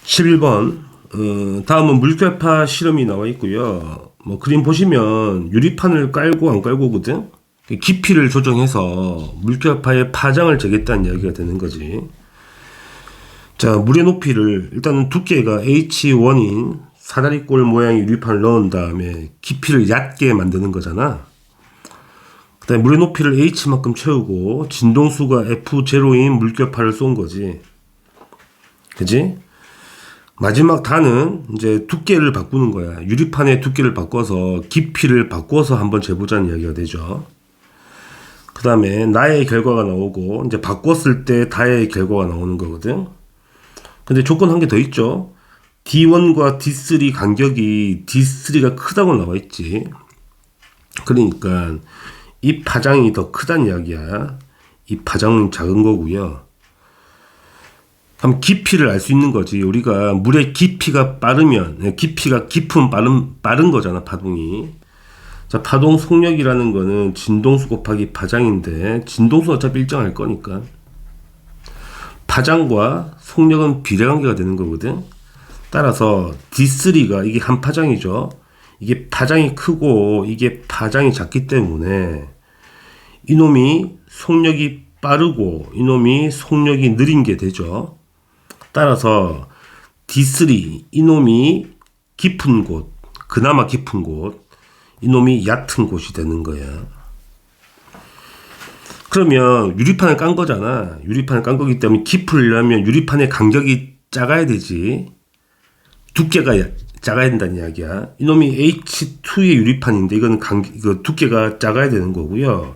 11번 다음은 물결파 실험이 나와 있고요. 뭐 그림 보시면 유리판을 깔고 안 깔고거든. 깊이를 조정해서 물결파의 파장을 재겠다는 이야기가 되는 거지. 자, 물의 높이를 일단은 두께가 H1인 사다리꼴 모양의 유리판을 넣은 다음에 깊이를 얕게 만드는 거잖아. 그 다음에 물의 높이를 H만큼 채우고 진동수가 F0인 물결파를 쏜 거지. 그지? 마지막 단은 이제 두께를 바꾸는 거야. 유리판의 두께를 바꿔서 깊이를 바꿔서 한번 재보자는 이야기가 되죠. 그 다음에 나의 결과가 나오고 이제 바꿨을 때 다의 결과가 나오는 거거든. 근데 조건 한 개 더 있죠. D1과 D3 간격이 D3가 크다고 나와 있지. 그러니까 이 파장이 더 크다는 이야기야. 이 파장은 작은 거고요. 그럼 깊이를 알 수 있는 거지. 우리가 물의 깊이가 빠르면 깊이가 깊은 빠른 거잖아. 파동이. 자, 파동 속력이라는 거는 진동수 곱하기 파장인데 진동수 어차피 일정할 거니까 파장과 속력은 비례관계가 되는 거거든. 따라서 D3가 이게 한 파장이죠. 이게 파장이 크고 이게 파장이 작기 때문에 이놈이 속력이 빠르고 이놈이 속력이 느린 게 되죠. 따라서 D3 이놈이 깊은 곳, 그나마 깊은 곳, 이놈이 얕은 곳이 되는 거야. 그러면 유리판을 깐 거잖아. 유리판을 깐 거기 때문에 깊으려면 유리판의 간격이 작아야 되지. 두께가 작아야 된다는 이야기야. 이놈이 H2의 유리판인데 이거 두께가 작아야 되는 거고요.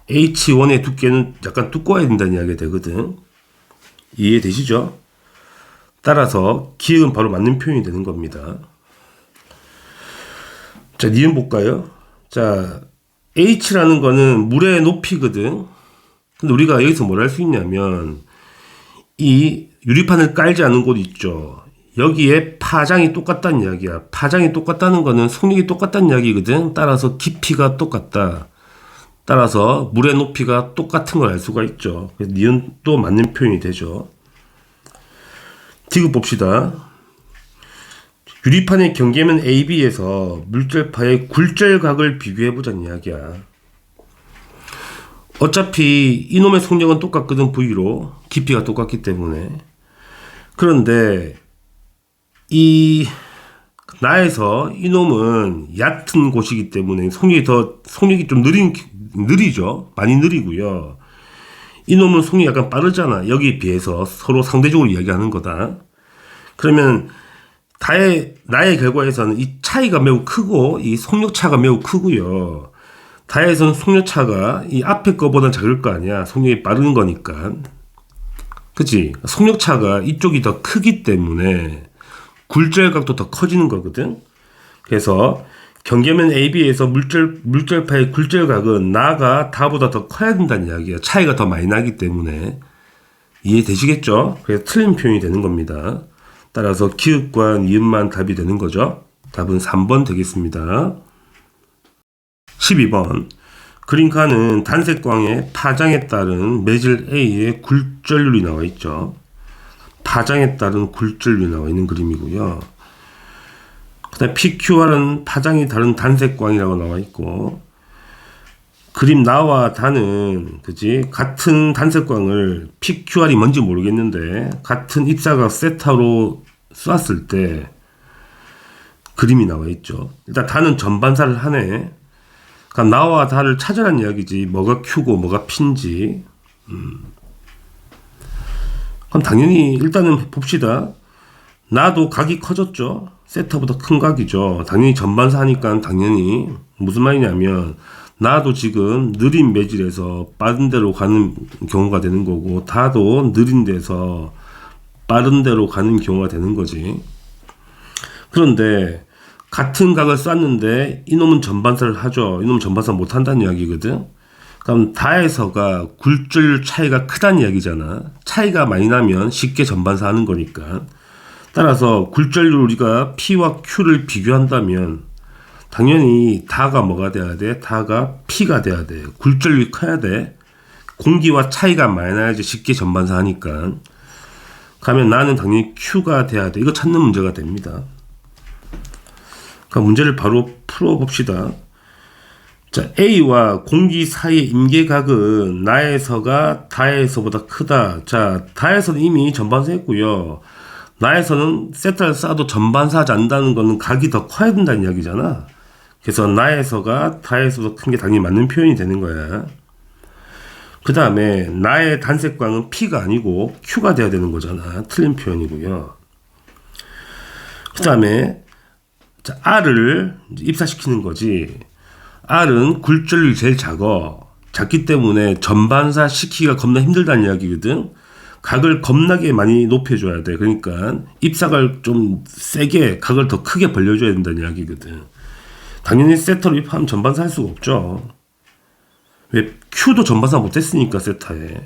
H1의 두께는 약간 두꺼워야 된다는 이야기가 되거든. 이해되시죠? 따라서 기억은 바로 맞는 표현이 되는 겁니다. 자, 니은 볼까요? 자, H라는 거는 물의 높이거든. 근데 우리가 여기서 뭘 할 수 있냐면 이 유리판을 깔지 않은 곳 있죠. 여기에 파장이 똑같다는 이야기야. 파장이 똑같다는 거는 속력이 똑같다는 이야기거든. 따라서 깊이가 똑같다. 따라서 물의 높이가 똑같은 걸 알 수가 있죠. 그래서 니은도 맞는 표현이 되죠. 디귿 봅시다. 유리판의 경계면 AB에서 물결파의 굴절각을 비교해보자는 이야기야. 어차피 이놈의 속력은 똑같거든. V로 깊이가 똑같기 때문에. 그런데 이 나에서 이놈은 얕은 곳이기 때문에 속력이 좀 느리죠. 많이 느리고요. 이놈은 속력이 약간 빠르잖아. 여기에 비해서 서로 상대적으로 이야기하는 거다. 그러면 나의 결과에서는 이 차이가 매우 크고 이 속력차가 매우 크고요. 다에서는 속력차가 이 앞에 거보다 작을 거 아니야. 속력이 빠른 거니까. 그치? 속력차가 이쪽이 더 크기 때문에 굴절각도 더 커지는 거거든. 그래서 경계면 AB에서 물결파의 굴절각은 나가 다보다 더 커야 된다는 이야기야. 차이가 더 많이 나기 때문에. 이해되시겠죠? 그래서 틀린 표현이 되는 겁니다. 따라서 기읍과 니은만 답이 되는 거죠. 답은 3번 되겠습니다. 12번. 그림카는 단색광의 파장에 따른 매질 A의 굴절률이 나와 있죠. 파장에 따른 굴절률이 나와 있는 그림이고요. 그 다음에 PQR은 파장이 다른 단색광이라고 나와 있고, 그림 나와 다는 같은 단색광을 PQR이 뭔지 모르겠는데 같은 입사각 세타로 쐈을 때 그림이 나와 있죠. 일단 다는 전반사를 하네. 그러니까 나와 다를 찾으라는 이야기지. 뭐가 Q고 뭐가 P인지. 그럼 당연히 일단은 봅시다. 나도 각이 커졌죠. 세타보다 큰 각이죠. 당연히 전반사 하니까 당연히 무슨 말이냐면 나도 지금 느린 매질에서 빠른 데로 가는 경우가 되는 거고 다도 느린 데서 빠른 데로 가는 경우가 되는 거지. 그런데 같은 각을 쐈는데 이놈은 전반사를 하죠. 이놈은 전반사 못한다는 이야기거든. 그럼 다에서가 굴절 차이가 크다는 이야기잖아. 차이가 많이 나면 쉽게 전반사 하는 거니까. 따라서 굴절률 우리가 P와 Q를 비교한다면 당연히 다가 뭐가 돼야 돼? 다가 P가 돼야 돼. 굴절률이 커야 돼. 공기와 차이가 많이 나야지 쉽게 전반사 하니까. 가면 나는 당연히 Q가 돼야 돼. 이거 찾는 문제가 됩니다. 그럼 문제를 바로 풀어봅시다. 자, A와 공기 사이의 임계각은 나에서가 다에서보다 크다. 자, 다에서는 이미 전반사 했고요. 나에서는 세타를 쏴도 전반사하지 않는다는 거는 각이 더 커야 된다는 이야기잖아. 그래서 나에서가 다에서도 큰 게 당연히 맞는 표현이 되는 거야. 그 다음에 나의 단색광은 P가 아니고 Q가 돼야 되는 거잖아. 틀린 표현이고요. 그 다음에 R을 입사시키는 거지. R은 굴절률이 제일 작기 때문에 전반사 시키기가 겁나 힘들다는 이야기거든. 각을 겁나게 많이 높여줘야 돼. 그러니까 입사각을 좀 세게 각을 더 크게 벌려줘야 된다는 이야기거든. 당연히 세타로 입하면 전반사 할 수가 없죠. 왜? Q도 전반사 못했으니까 세타에.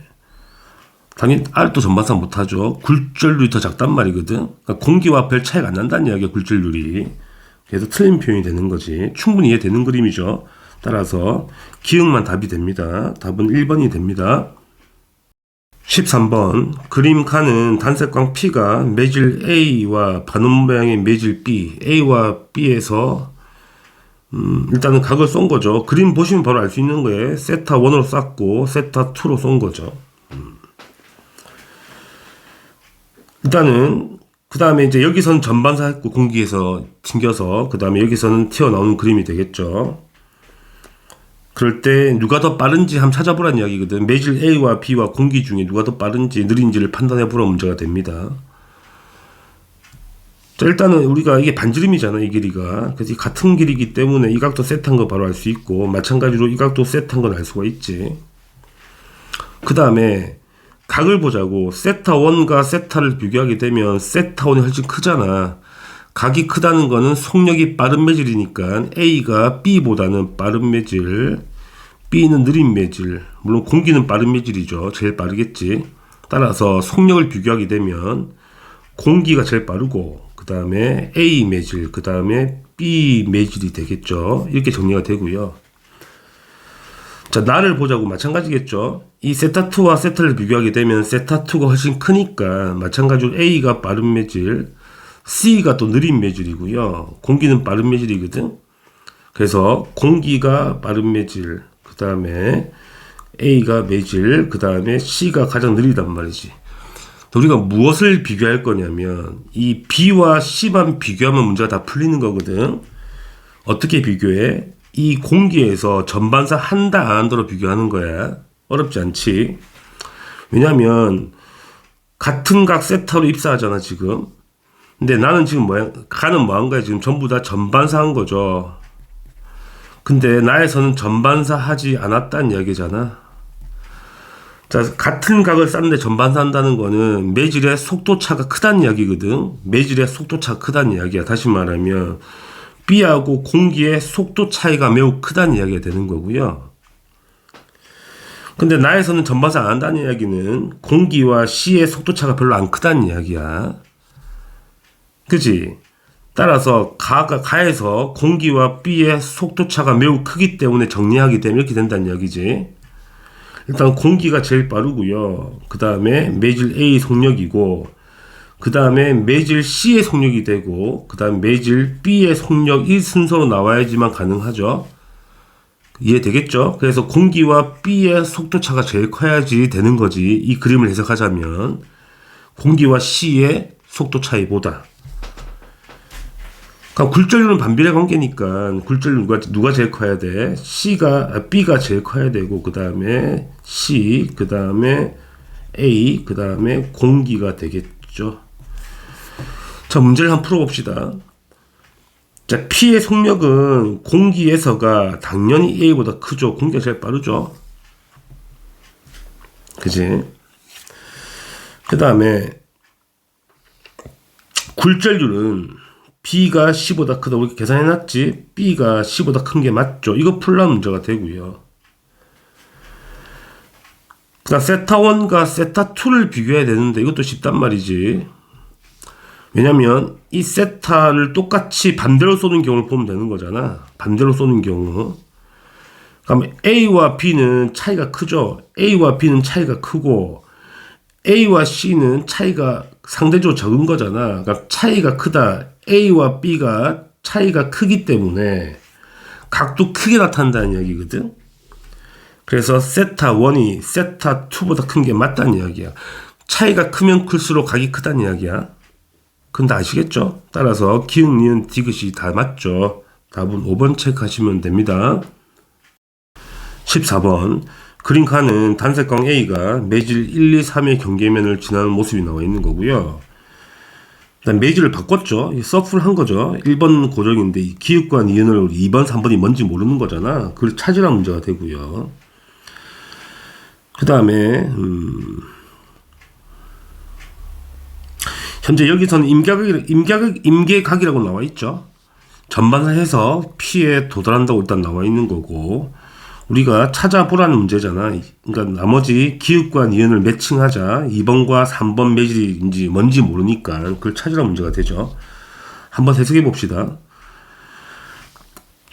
당연히 R도 전반사 못하죠. 굴절률이 더 작단 말이거든. 그러니까 공기와 별 차이가 안 난다는 이야기야. 굴절률이. 그래서 틀린 표현이 되는 거지. 충분히 이해되는 그림이죠. 따라서 기억만 답이 됩니다. 답은 1번이 됩니다. 13번. 그림 칸은 단색광 P가 매질 A와 반원 모양의 매질 B, A와 B에서 일단은 각을 쏜 거죠. 그림 보시면 바로 알 수 있는 거예요. 세타 1으로 쐈고 세타 2로 쏜 거죠. 일단은 그 다음에 이제 여기서는 전반사 했고 공기에서 튕겨서 그 다음에 여기서는 튀어나오는 그림이 되겠죠. 그럴 때 누가 더 빠른지 한번 찾아보라는 이야기거든. 매질 A와 B와 공기 중에 누가 더 빠른지 느린지를 판단해보라 문제가 됩니다. 자, 일단은 우리가 이게 반지름이잖아, 이 길이가. 그래서 같은 길이기 때문에 이 각도 세트한 거 바로 알 수 있고, 마찬가지로 이 각도 세트한 건 알 수가 있지. 그 다음에 각을 보자고. 세타 1과 세타를 비교하게 되면 세타 1이 훨씬 크잖아. 각이 크다는 거는 속력이 빠른 매질이니까 A가 B보다는 빠른 매질, B는 느린 매질. 물론 공기는 빠른 매질이죠. 제일 빠르겠지. 따라서 속력을 비교하게 되면 공기가 제일 빠르고 그 다음에 A 매질, 그 다음에 B 매질이 되겠죠. 이렇게 정리가 되고요. 자, 나를 보자고. 마찬가지겠죠. 이 세타2와 세타를 비교하게 되면 세타2가 훨씬 크니까 마찬가지로 A가 빠른 매질, C가 또 느린 매질이고요. 공기는 빠른 매질이거든. 그래서 공기가 빠른 매질, 그 다음에 A가 매질, 그 다음에 C가 가장 느리단 말이지. 우리가 무엇을 비교할 거냐면 이 B와 C만 비교하면 문제가 다 풀리는 거거든. 어떻게 비교해? 이 공기에서 전반사 한다 안 한다로 비교하는 거야. 어렵지 않지. 왜냐면 같은 각 세타로 입사하잖아 지금. 근데 나는 지금 뭐야? 가는 뭐한 거야 지금? 전부 다 전반사 한 거죠. 근데 나에서는 전반사 하지 않았다는 이야기잖아. 자, 같은 각을 쌌는데 전반사 한다는 거는 매질의 속도차가 크다는 이야기거든. 매질의 속도차가 크다는 이야기야. 다시 말하면 B하고 공기의 속도 차이가 매우 크다는 이야기가 되는 거고요. 근데 나에서는 전반사 안 한다는 이야기는 공기와 C의 속도차가 별로 안 크다는 이야기야. 그치? 따라서 가에서 공기와 B의 속도차가 매우 크기 때문에 정리하게 되면 이렇게 된다는 이야기지. 일단 공기가 제일 빠르고요. 그 다음에 매질 A 속력이고, 그 다음에 매질 C의 속력이 되고, 그 다음 매질 B의 속력 이 순서로 나와야지만 가능하죠. 이해되겠죠? 그래서 공기와 B의 속도차가 제일 커야지 되는 거지. 이 그림을 해석하자면 공기와 C의 속도 차이보다. 그러니까 굴절률은 반비례 관계니까 굴절률 누가 제일 커야 돼? B가 제일 커야 되고, 그 다음에 C, 그 다음에 A, 그 다음에 공기가 되겠죠. 자, 문제를 한번 풀어봅시다. 자, P의 속력은 공기에서가 당연히 A보다 크죠. 공기가 제일 빠르죠. 그지? 그 다음에 굴절률은 B가 C보다 크다. 우리 계산해놨지? B가 C보다 큰 게 맞죠. 이거 풀라 문제가 되고요. 그 다음 세타1과 세타2를 비교해야 되는데 이것도 쉽단 말이지. 왜냐면 이 세타를 똑같이 반대로 쏘는 경우를 보면 되는 거잖아. 반대로 쏘는 경우. 그럼 A와 B는 차이가 크죠. A와 B는 차이가 크고 A와 C는 차이가 상대적으로 적은 거잖아. 그러니까 차이가 크다. A와 B가 차이가 크기 때문에 각도 크게 나타난다는 이야기거든. 그래서 세타1이 세타2보다 큰 게 맞다는 이야기야. 차이가 크면 클수록 각이 크다는 이야기야. 근데 아시겠죠? 따라서 기흥, 니은, 디귿이 다 맞죠. 답은 5번 체크하시면 됩니다. 14번 그림카는 단색광 A가 매질 1, 2, 3의 경계면을 지나는 모습이 나와 있는 거고요. 일단 매질을 바꿨죠. 서프를 한 거죠. 1번 고정인데 기역과 니은을 2번, 3번이 뭔지 모르는 거잖아. 그걸 찾으라 문제가 되고요. 그 다음에 현재 여기서는 임계각이라고 나와 있죠. 전반사해서 P에 도달한다고 일단 나와 있는 거고, 우리가 찾아보라는 문제잖아. 그러니까 나머지 기역과 니은을 매칭하자. 2번과 3번 매질인지 뭔지 모르니까 그걸 찾으라 문제가 되죠. 한번 해석해 봅시다.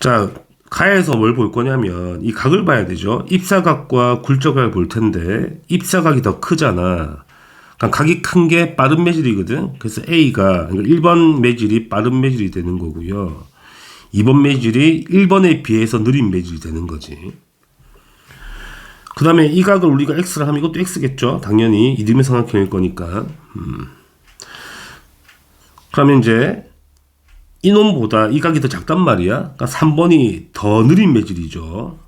자, 가에서 뭘 볼 거냐면 이 각을 봐야 되죠. 입사각과 굴절각을 볼 텐데 입사각이 더 크잖아. 그러니까 각이 큰 게 빠른 매질이거든. 그래서 A가 1번 매질이 빠른 매질이 되는 거고요. 2번 매질이 1번에 비해서 느린 매질이 되는 거지. 그 다음에 이 각을 우리가 x라 하면 이것도 x겠죠. 당연히 이등변 삼각형일 거니까. 그러면 이제 이놈보다 이 각이 더 작단 말이야. 그러니까 3번이 더 느린 매질이죠.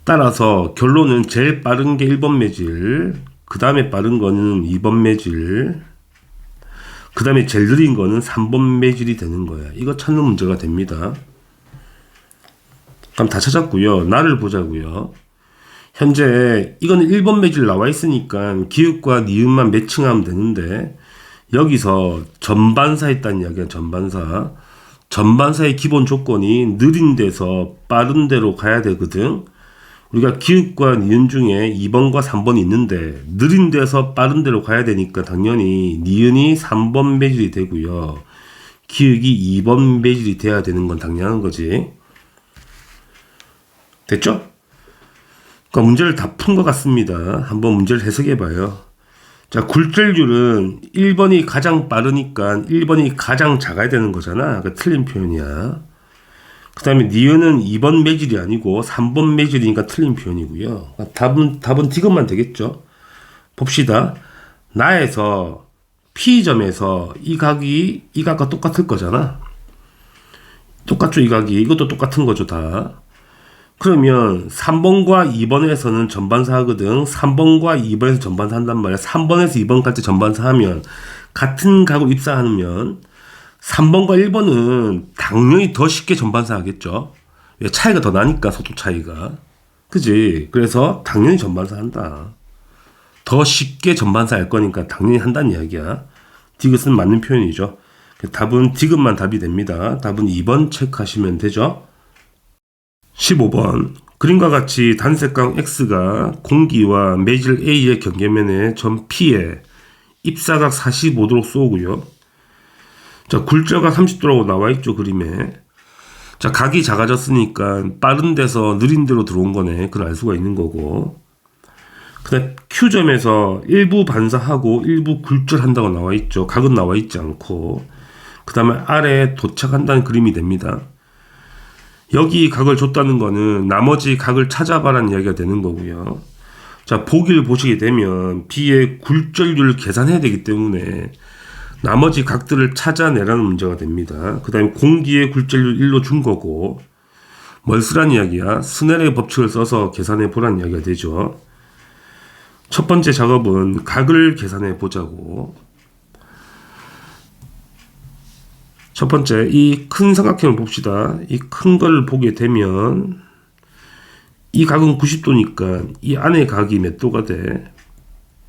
따라서 결론은 제일 빠른 게 1번 매질, 그 다음에 빠른 거는 2번 매질, 그 다음에 제일 느린 거는 3번 매질이 되는 거야. 이거 찾는 문제가 됩니다. 그럼 다 찾았고요. 나를 보자고요. 현재 이거는 1번 매질 나와 있으니까 기읍과 니은만 매칭하면 되는데, 여기서 전반사 있다는 이야기야. 전반사의 기본 조건이 느린 데서 빠른 데로 가야 되거든. 우리가 기읍과 니은 중에 2번과 3번이 있는데 느린 데서 빠른 데로 가야 되니까 당연히 니은이 3번 매질이 되고요. 기읍이 2번 매질이 돼야 되는 건 당연한 거지. 됐죠? 그러니까 문제를 다 푼 것 같습니다. 한번 문제를 해석해 봐요. 자, 굴절률은 1번이 가장 빠르니까 1번이 가장 작아야 되는 거잖아. 그러니까 틀린 표현이야. 그 다음에 니은은 2번 매질이 아니고 3번 매질이니까 틀린 표현이고요. 답은 디귿만 되겠죠. 봅시다. 나에서 P점에서 이 각과 똑같을 거잖아. 똑같죠, 이 각이. 이것도 똑같은 거죠, 다. 그러면 3번과 2번에서는 전반사 하거든. 3번과 2번에서 전반사 한단 말이야. 3번에서 2번까지 전반사 하면 같은 각으로 입사하면 3번과 1번은 당연히 더 쉽게 전반사 하겠죠. 왜? 차이가 더 나니까, 속도 차이가. 그지? 그래서 당연히 전반사 한다. 더 쉽게 전반사 할 거니까 당연히 한다는 이야기야. 디귿은 맞는 표현이죠. 답은 디귿만 답이 됩니다. 답은 2번 체크하시면 되죠. 15번. 그림과 같이 단색강 X가 공기와 매질 A의 경계면에 점 P에 입사각 45도로 쏘고요. 자, 굴절각 30도라고 나와 있죠, 그림에. 자, 각이 작아졌으니까 빠른 데서 느린 데로 들어온 거네. 그걸 알 수가 있는 거고. 그 다음 Q점에서 일부 반사하고 일부 굴절한다고 나와 있죠. 각은 나와 있지 않고. 그 다음에 아래에 도착한다는 그림이 됩니다. 여기 각을 줬다는 거는 나머지 각을 찾아봐라는 이야기가 되는 거고요. 자, 보기를 보시게 되면 B의 굴절률을 계산해야 되기 때문에 나머지 각들을 찾아내라는 문제가 됩니다. 그 다음에 공기의 굴절률 1로 준 거고, 뭘 쓰란 이야기야? 스넬의 법칙을 써서 계산해 보라는 이야기가 되죠. 첫 번째 작업은 각을 계산해 보자고. 첫 번째, 이 큰 삼각형을 봅시다. 이 큰 걸 보게 되면 이 각은 90도니까 이 안에 각이 몇 도가 돼?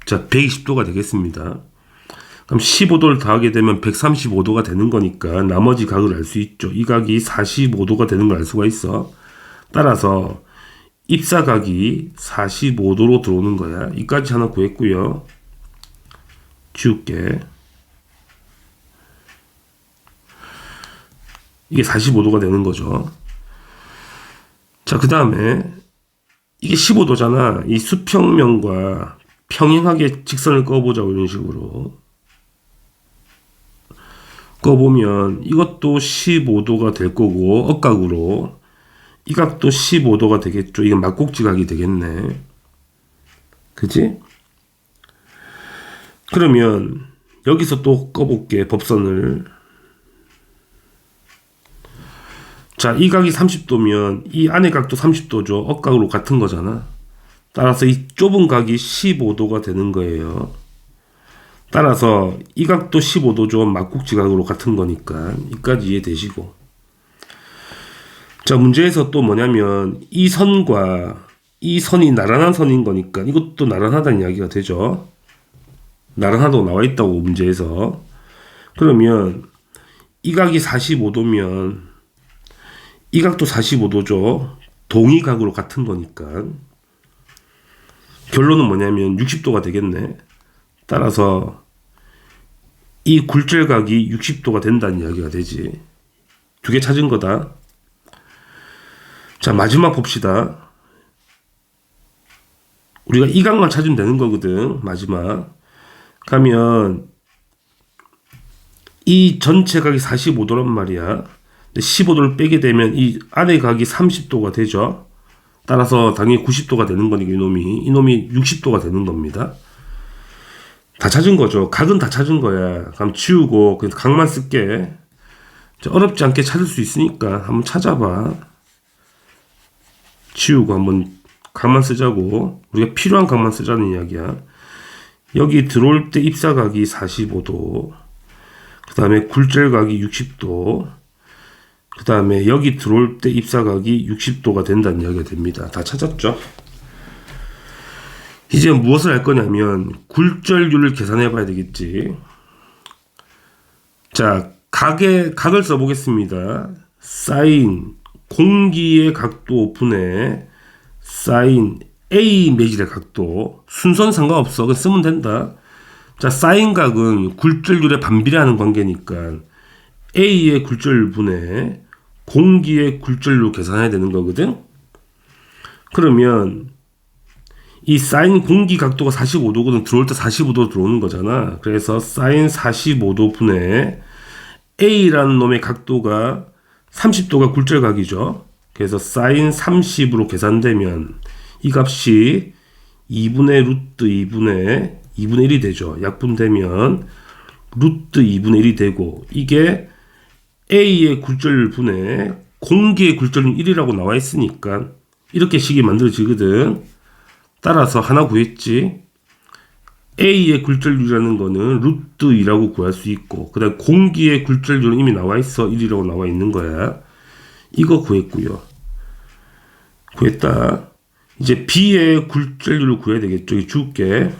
자, 120도가 되겠습니다. 그럼 15도를 더하게 되면 135도가 되는 거니까 나머지 각을 알 수 있죠. 이 각이 45도가 되는 걸 알 수가 있어. 따라서 입사각이 45도로 들어오는 거야. 이까지 하나 구했고요. 지울게. 이게 45도가 되는 거죠. 자, 그 다음에 이게 15도잖아. 이 수평면과 평행하게 직선을 그어보자고. 이런 식으로 그어보면 이것도 15도가 될 거고, 억각으로 이 각도 15도가 되겠죠. 이건 막곡지각이 되겠네. 그치? 그러면 여기서 또 꺼볼게, 법선을. 자, 이 각이 30도면 이 안의 각도 30도죠. 억각으로 같은 거잖아. 따라서 이 좁은 각이 15도가 되는 거예요. 따라서 이 각도 15도죠. 막국지각으로 같은 거니까. 이까지 이해되시고. 자, 문제에서 또 뭐냐면 이 선과 이 선이 나란한 선인 거니까 이것도 나란하다는 이야기가 되죠. 나란하다고 나와 있다고, 문제에서. 그러면 이 각이 45도면 이 각도 45도죠. 동의각으로 같은 거니까. 결론은 뭐냐면 60도가 되겠네. 따라서 이 굴절각이 60도가 된다는 이야기가 되지. 두 개 찾은 거다. 자, 마지막 봅시다. 우리가 이 각만 찾으면 되는 거거든. 마지막 가면 이 전체 각이 45도란 말이야. 15도를 빼게 되면 이 아래 각이 30도가 되죠. 따라서 당연히 90도가 되는 거니까 이놈이 60도가 되는 겁니다. 다 찾은 거죠. 각은 다 찾은 거야. 그럼 지우고 그냥 각만 쓸게. 어렵지 않게 찾을 수 있으니까 한번 찾아봐. 지우고 한번 각만 쓰자고. 우리가 필요한 각만 쓰자는 이야기야. 여기 들어올 때 입사각이 45도, 그 다음에 굴절각이 60도, 그 다음에 여기 들어올 때 입사각이 60도가 된다는 이야기가 됩니다. 다 찾았죠? 이제 무엇을 할 거냐면 굴절률을 계산해 봐야 되겠지. 자, 각을 써보겠습니다. 사인 공기의 각도 분의 사인 A 매질의 각도. 순서는 상관없어. 그냥 쓰면 된다. 자, 사인각은 굴절률에 반비례하는 관계니까 A의 굴절률 분의 공기의 굴절률 계산해야 되는 거거든. 그러면 이 사인 공기 각도가 45도거든. 들어올 때 45도 들어오는 거잖아. 그래서 사인 45도 분의 A라는 놈의 각도가 30도가 굴절각이죠. 그래서 사인 30으로 계산되면 이 값이 2분의 루트 2분의 1이 되죠. 약분되면 루트 2분의 1이 되고, 이게 A의 굴절률 분의 공기의 굴절률 1이라고 나와 있으니까 이렇게 식이 만들어지거든. 따라서 하나 구했지. A의 굴절률이라는 거는 루트 2라고 구할 수 있고, 그 다음 공기의 굴절률은 이미 나와 있어. 1이라고 나와 있는 거야. 이거 구했고요. 구했다. 이제 B의 굴절률을 구해야 되겠죠. 여기 줄게.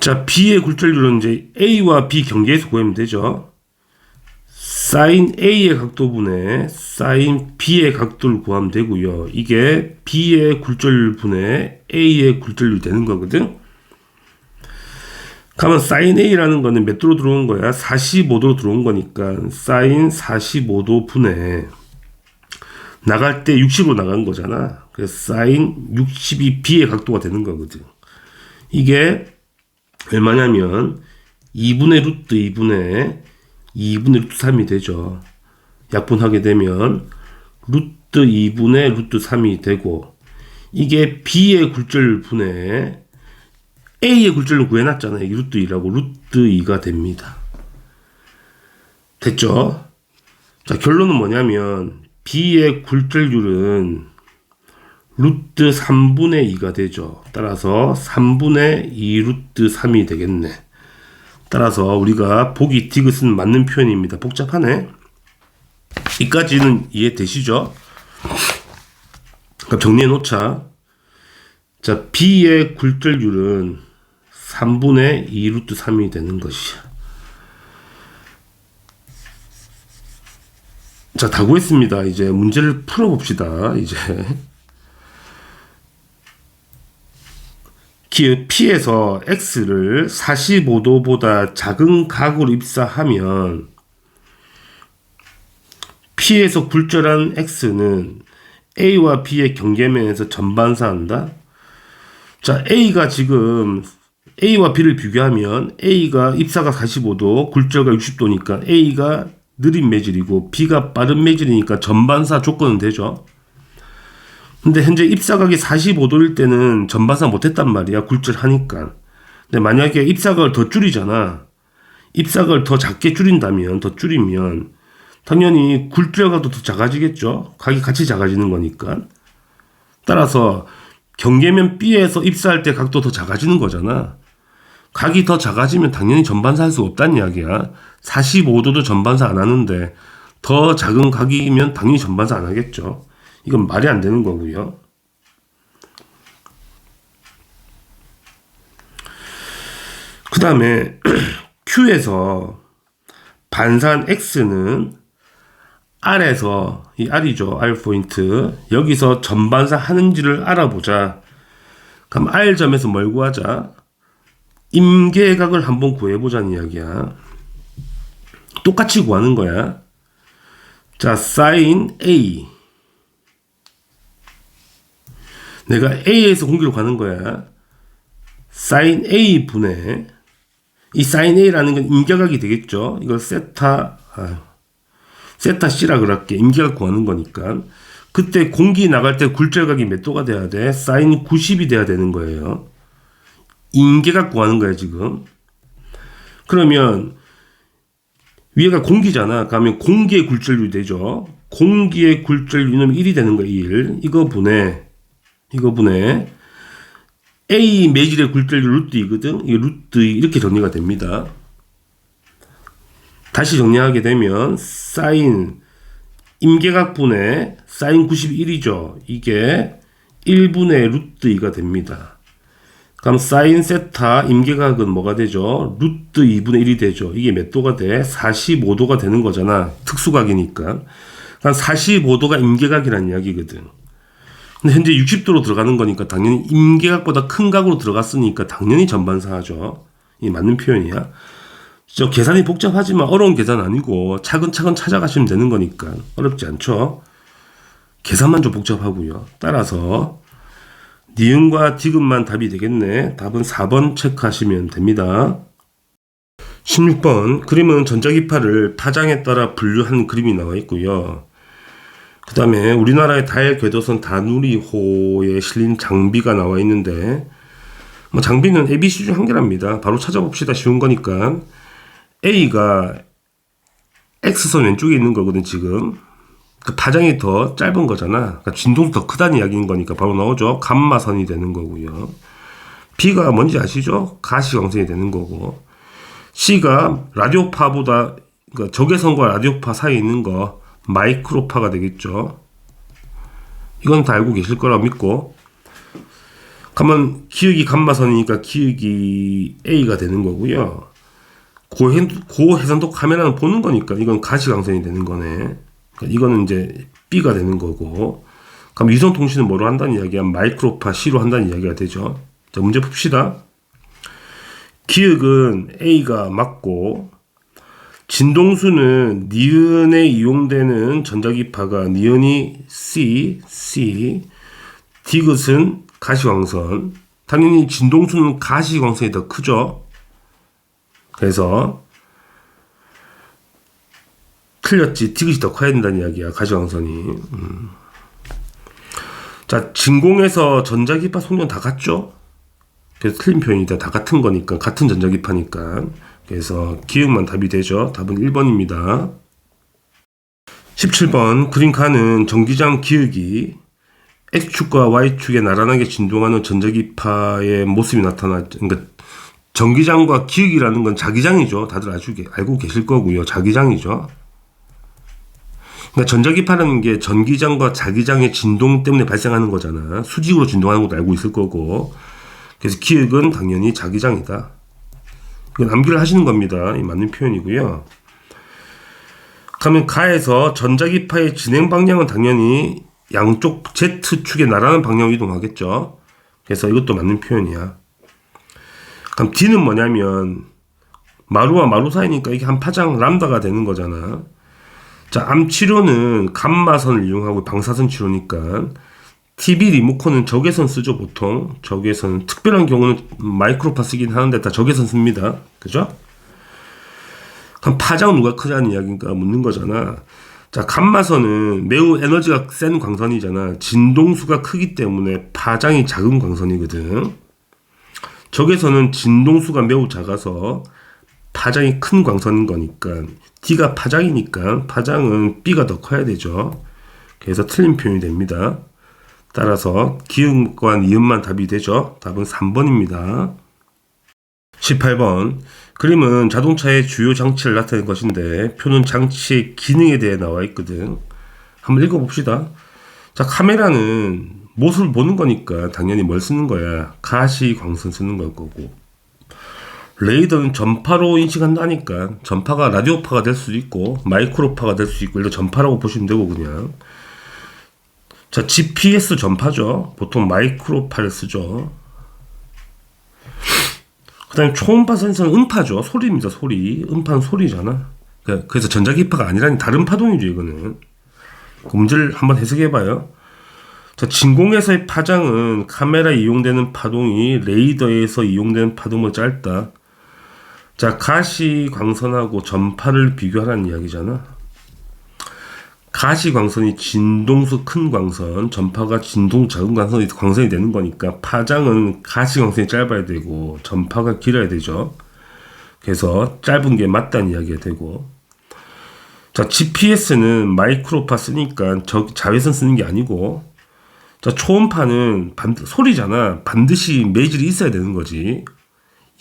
자, B의 굴절률은 이제 A와 B 경계에서 구하면 되죠. 사인 A의 각도분의 사인 B의 각도를 구하면 되고요. 이게 B의 굴절률 분의 A의 굴절률이 되는 거거든. 그러면 사인 A라는 거는 몇 도로 들어온 거야? 45도로 들어온 거니까 사인 45도 분의 나갈 때 60으로 나간 거잖아. 그래서 사인 60이 B의 각도가 되는 거거든. 이게 얼마냐면 2분의 루트 2분의 루트 3이 되죠. 약분하게 되면 루트 2분의 루트 3이 되고, 이게 B의 굴절률 분의 A의 굴절률 구해놨잖아요. 루트 2라고. 루트 2가 됩니다. 됐죠? 자, 결론은 뭐냐면 B의 굴절률은 루트 3분의 2가 되죠. 따라서 3분의 2 루트 3이 되겠네. 따라서 우리가 보기 디귿은 맞는 표현입니다. 복잡하네. 이까지는 이해되시죠? 그럼 정리해 놓자. 자, B의 굴절률은 3분의 2 루트 3이 되는 것이야. 자, 다 구했습니다. 이제 문제를 풀어봅시다. 이제 P에서 X를 45도보다 작은 각으로 입사하면 P에서 굴절한 X는 A와 B의 경계면에서 전반사한다. 자, A가 지금 A와 B를 비교하면 A가 입사가 45도, 굴절가 60도니까 A가 느린 매질이고 B가 빠른 매질이니까 전반사 조건은 되죠. 근데 현재 입사각이 45도일 때는 전반사 못했단 말이야. 굴절하니까. 근데 만약에 입사각을 더 줄이잖아. 입사각을 더 작게 줄인다면, 더 줄이면 당연히 굴절각도 더 작아지겠죠. 각이 같이 작아지는 거니까. 따라서 경계면 B에서 입사할 때 각도 더 작아지는 거잖아. 각이 더 작아지면 당연히 전반사 할 수 없다는 이야기야. 45도도 전반사 안 하는데 더 작은 각이면 당연히 전반사 안 하겠죠. 이건 말이 안 되는 거고요. 그 다음에 Q에서 반사한 X는 R에서, 이 R이죠. R 포인트. 여기서 전반사 하는지를 알아보자. 그럼 R점에서 뭘 구하자? 임계각을 한번 구해보자는 이야기야. 똑같이 구하는 거야. 자, sin A. 내가 A에서 공기로 가는 거야. sin A 분의 이 사인 A라는 건 임계각이 되겠죠. 이걸 세타 C라 그럴게. 임계각 구하는 거니까. 그때 공기 나갈 때 굴절각이 몇 도가 돼야 돼? 사인 90이 돼야 되는 거예요. 임계각 구하는 거야, 지금. 그러면 위에가 공기잖아. 그러면 공기의 굴절률이 되죠. 공기의 굴절률은 1이 되는 거야, 1. 이거 분해 A 매질의 굴절률 루트 2거든. 이 루트 2 이렇게 정리가 됩니다. 다시 정리하게 되면 사인 임계각분의 사인 91이죠. 이게 1분의 루트 2가 됩니다. 그럼 사인 세타 임계각은 뭐가 되죠? 루트 2분의 1이 되죠. 이게 몇 도가 돼? 45도가 되는 거잖아. 특수각이니까. 그럼 45도가 임계각이라는 이야기거든. 근데 현재 60도로 들어가는 거니까 당연히 임계각보다 큰 각으로 들어갔으니까 당연히 전반사하죠. 이 맞는 표현이야. 저 계산이 복잡하지만 어려운 계산 아니고 차근차근 찾아가시면 되는 거니까 어렵지 않죠. 계산만 좀 복잡하고요. 따라서 니은과 디귿만 답이 되겠네. 답은 4번 체크하시면 됩니다. 16번 그림은 전자기파를 파장에 따라 분류한 그림이 나와 있고요. 그 다음에 우리나라의 달 궤도선 다누리호에 실린 장비가 나와 있는데 뭐 장비는 ABC 중 한 개랍니다. 바로 찾아봅시다. 쉬운 거니까. A가 X선 왼쪽에 있는 거거든 지금. 그 파장이 더 짧은 거잖아. 그러니까 진동도 더 크다는 이야기인 거니까 바로 나오죠. 감마선이 되는 거고요. B가 뭔지 아시죠? 가시광선이 되는 거고. C가 라디오파보다 그러니까 적외선과 라디오파 사이에 있는 거 마이크로파가 되겠죠. 이건 다 알고 계실 거라고 믿고. 그러면 기역이 감마선이니까 기역이 A가 되는 거고요. 고해상도 카메라는 보는 거니까 이건 가시광선이 되는 거네. 그러니까 이거는 이제 B가 되는 거고. 그럼 위성통신은 뭐로 한다는 이야기야? 마이크로파 C로 한다는 이야기가 되죠. 자, 문제 풉시다. 기역은 A가 맞고 진동수는 니은에 이용되는 전자기파가 니은이 C, 디귿은 가시광선. 당연히 진동수는 가시광선이 더 크죠. 그래서 틀렸지. 디귿이 더 커야 된다는 이야기야. 가시광선이. 자, 진공에서 전자기파 속력 다 같죠? 그래서 틀린 표현이다. 다 같은 거니까. 같은 전자기파니까. 그래서 기역만 답이 되죠. 답은 1번입니다. 17번 그림 칸은 전기장 기역이 X축과 Y축에 나란하게 진동하는 전자기파의 모습이 나타나. 그러니까 전기장과 기역이라는 건 자기장이죠. 다들 알고 계실 거고요. 자기장이죠. 그러니까 전자기파라는 게 전기장과 자기장의 진동 때문에 발생하는 거잖아. 수직으로 진동하는 것도 알고 있을 거고. 그래서 기역은 당연히 자기장이다. 이건 암기를 하시는 겁니다. 이 맞는 표현이고요. 그러면 가에서 전자기파의 진행 방향은 당연히 양쪽 Z축에 나란한 방향으로 이동하겠죠. 그래서 이것도 맞는 표현이야. 그럼 D는 뭐냐면 마루와 마루 사이니까 이게 한 파장 람다가 되는 거잖아. 자, 암 치료는 감마선을 이용하고 방사선 치료니까 TV 리모컨은 적외선 쓰죠, 보통. 적외선. 특별한 경우는 마이크로파 쓰긴 하는데 다 적외선 씁니다. 그죠? 그럼 파장은 누가 크냐는 이야기니까 묻는 거잖아. 자, 감마선은 매우 에너지가 센 광선이잖아. 진동수가 크기 때문에 파장이 작은 광선이거든. 적외선은 진동수가 매우 작아서 파장이 큰 광선인 거니까 D가 파장이니까 파장은 B가 더 커야 되죠. 그래서 틀린 표현이 됩니다. 따라서 기역과 니은만 답이 되죠. 답은 3번입니다. 18번 그림은 자동차의 주요 장치를 나타낸 것인데 표는 장치의 기능에 대해 나와 있거든. 한번 읽어봅시다. 자, 카메라는 모습을 보는 거니까 당연히 뭘 쓰는 거야? 가시광선 쓰는 걸 거고. 레이더는 전파로 인식한다니까 전파가 라디오파가 될 수도 있고 마이크로파가 될 수 있고 이런 전파라고 보시면 되고 그냥. 자, GPS 전파죠. 보통 마이크로파를 쓰죠. 그 다음에 초음파 센서는 음파죠. 소리입니다. 소리. 음파는 소리잖아. 그래서 전자기파가 아니라니 다른 파동이죠. 이거는. 그 문제를 한번 해석해봐요. 자, 진공에서의 파장은 카메라에 이용되는 파동이 레이더에서 이용되는 파동보다 짧다. 자, 가시광선하고 전파를 비교하라는 이야기잖아. 가시광선이 진동수 큰 광선, 전파가 진동 작은 광선이 되는 거니까 파장은 가시광선이 짧아야 되고 전파가 길어야 되죠. 그래서 짧은 게 맞다는 이야기가 되고, 자, GPS는 마이크로파 쓰니까 자외선 쓰는 게 아니고, 자, 초음파는 소리잖아. 반드시 매질이 있어야 되는 거지.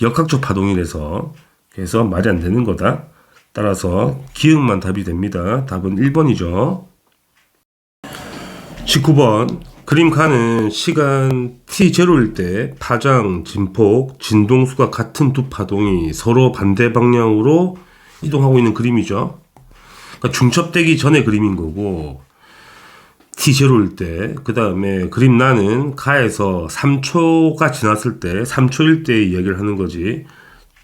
역학적 파동이라서. 그래서 말이 안 되는 거다. 따라서 기억만 답이 됩니다. 답은 1번이죠. 19번. 그림 가는 시간 t0일 때 파장, 진폭, 진동수가 같은 두 파동이 서로 반대 방향으로 이동하고 있는 그림이죠. 그러니까 중첩되기 전의 그림인 거고, t0일 때, 그 다음에 그림 나는 가에서 3초가 지났을 때, 3초일 때 이야기를 하는 거지.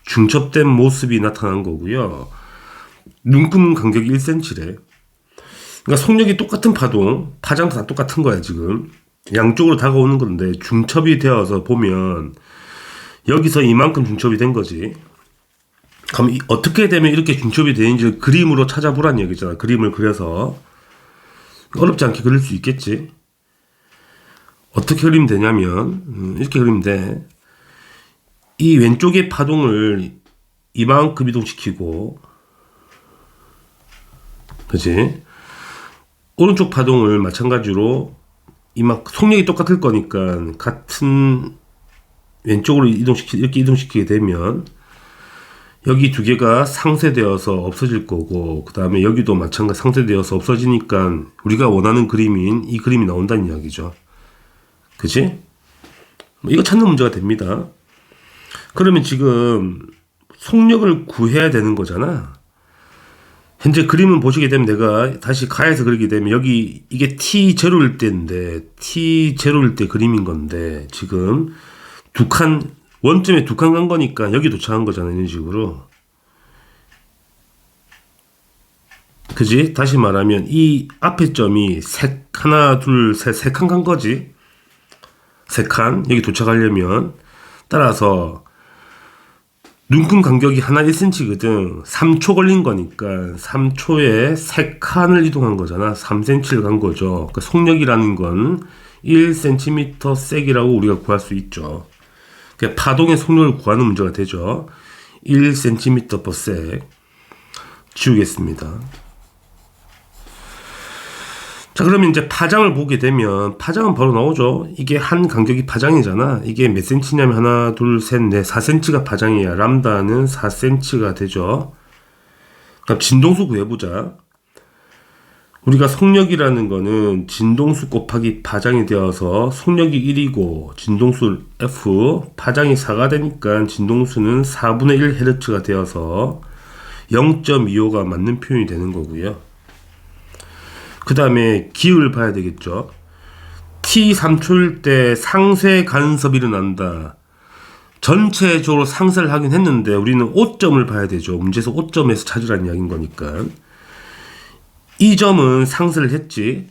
중첩된 모습이 나타난 거고요. 눈금 간격이 1cm래. 그러니까 속력이 똑같은 파장도 다 똑같은 거야, 지금. 양쪽으로 다가오는 건데, 중첩이 되어서 보면, 여기서 이만큼 중첩이 된 거지. 그럼 어떻게 되면 이렇게 중첩이 되는지 그림으로 찾아보라는 얘기잖아. 그림을 그려서. 어렵지 않게 그릴 수 있겠지. 어떻게 그리면 되냐면, 이렇게 그리면 돼. 이 왼쪽의 파동을 이만큼 이동시키고, 그치? 오른쪽 파동을 마찬가지로 속력이 똑같을 거니까 같은 왼쪽으로 이렇게 이동시키게 되면 여기 두 개가 상쇄되어서 없어질 거고, 그 다음에 여기도 마찬가지 상쇄되어서 없어지니까 우리가 원하는 그림인 이 그림이 나온다는 이야기죠. 그치? 이거 찾는 문제가 됩니다. 그러면 지금 속력을 구해야 되는 거잖아. 현재 그림을 보시게 되면 내가 다시 가에서 그리게 되면 여기 이게 t0일 때인데 t0일 때 그림인 건데 지금 원점에 두 칸 간 거니까 여기 도착한 거잖아. 이런 식으로. 그지? 다시 말하면 이 앞에 점이 하나 둘 셋 세 칸 간 거지. 세 칸 여기 도착하려면 따라서 눈금 간격이 하나 1cm거든. 3초 걸린 거니까 3초에 3칸을 이동한 거잖아. 3cm를 간 거죠. 그러니까 속력이라는 건 1cm 색이라고 우리가 구할 수 있죠. 그러니까 파동의 속력을 구하는 문제가 되죠. 1cm/s 지우겠습니다. 자, 그러면 이제 파장을 보게 되면 파장은 바로 나오죠. 이게 한 간격이 파장이잖아. 이게 몇 cm냐면 하나, 둘, 셋, 넷, 4cm가 파장이야. 람다는 4cm가 되죠. 그럼 진동수 구해보자. 우리가 속력이라는 거는 진동수 곱하기 파장이 되어서 속력이 1이고 진동수 F, 파장이 4가 되니까 진동수는 4분의 1Hz가 되어서 0.25가 맞는 표현이 되는 거고요. 그 다음에 기울을 봐야 되겠죠. t3초일 때 상쇄 간섭이 일어난다. 전체적으로 상쇄를 하긴 했는데 우리는 오점을 봐야 되죠. 문제에서 오점에서 찾으라는 이야기인 거니까. 이 점은 상쇄를 했지.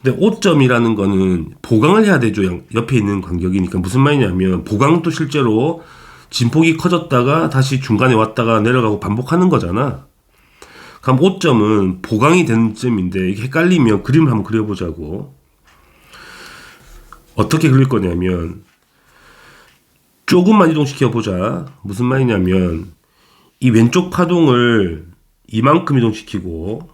근데 오점이라는 거는 보강을 해야 되죠. 옆에 있는 간격이니까. 무슨 말이냐면 보강도 실제로 진폭이 커졌다가 다시 중간에 왔다가 내려가고 반복하는 거잖아. 그럼 5점은 보강이 되는 점인데 이게 헷갈리면 그림을 한번 그려보자고. 어떻게 그릴 거냐면 조금만 이동시켜보자. 무슨 말이냐면 이 왼쪽 파동을 이만큼 이동시키고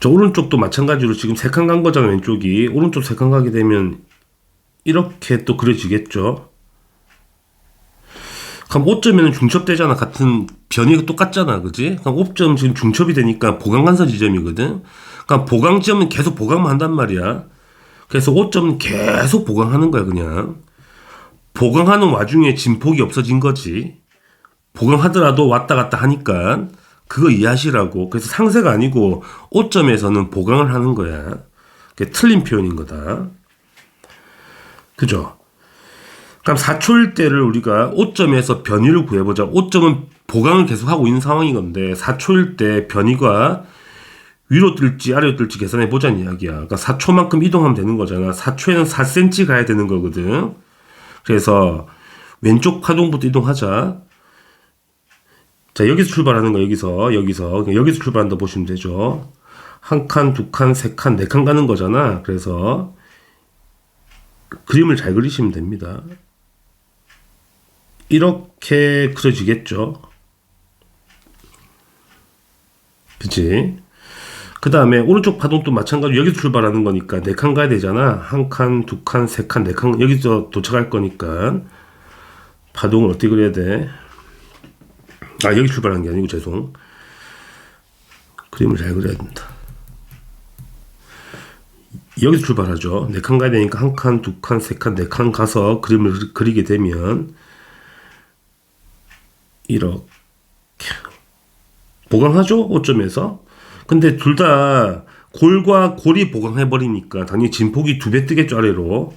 저 오른쪽도 마찬가지로 지금 3칸 간 거잖아. 왼쪽이 오른쪽 3칸 가게 되면 이렇게 또 그려지겠죠. 그럼 5점에는 중첩되잖아. 같은 변이가 똑같잖아. 그지? 그럼 5점 지금 중첩이 되니까 보강간섭 지점이거든. 그럼 보강점은 계속 보강만 한단 말이야. 그래서 5점은 계속 보강하는 거야. 그냥 보강하는 와중에 진폭이 없어진 거지. 보강하더라도 왔다 갔다 하니까 그거 이해하시라고. 그래서 상쇄가 아니고 5점에서는 보강을 하는 거야. 그게 틀린 표현인 거다. 그죠? 그럼 4초일 때를 우리가 5점에서 변이를 구해보자. 5점은 보강을 계속하고 있는 상황인 건데 4초일 때 변이가 위로 뜰지 아래로 뜰지 계산해 보자는 이야기야. 그러니까 4초만큼 이동하면 되는 거잖아. 4초에는 4cm 가야 되는 거거든. 그래서 왼쪽 파동부터 이동하자. 자, 여기서 출발하는 거, 여기서 출발한다 보시면 되죠. 한 칸, 두 칸, 세 칸, 네 칸 가는 거잖아. 그래서 그림을 잘 그리시면 됩니다. 이렇게 그려지겠죠. 그치? 그 다음에 오른쪽 파동도 마찬가지로 여기서 출발하는 거니까 네 칸 가야 되잖아. 한 칸, 두 칸, 세 칸, 네 칸, 여기서 도착할 거니까 파동을 어떻게 그려야 돼? 아, 여기 출발한 게 아니고 죄송. 그림을 잘 그려야 된다. 여기서 출발하죠. 네 칸 가야 되니까 한 칸, 두 칸, 세 칸, 네 칸 가서 그림을 그리게 되면 이렇게 보강하죠? 5점에서. 근데 둘 다 골과 골이 보강해버리니까 당연히 진폭이 2배 뜨겠죠, 아래로.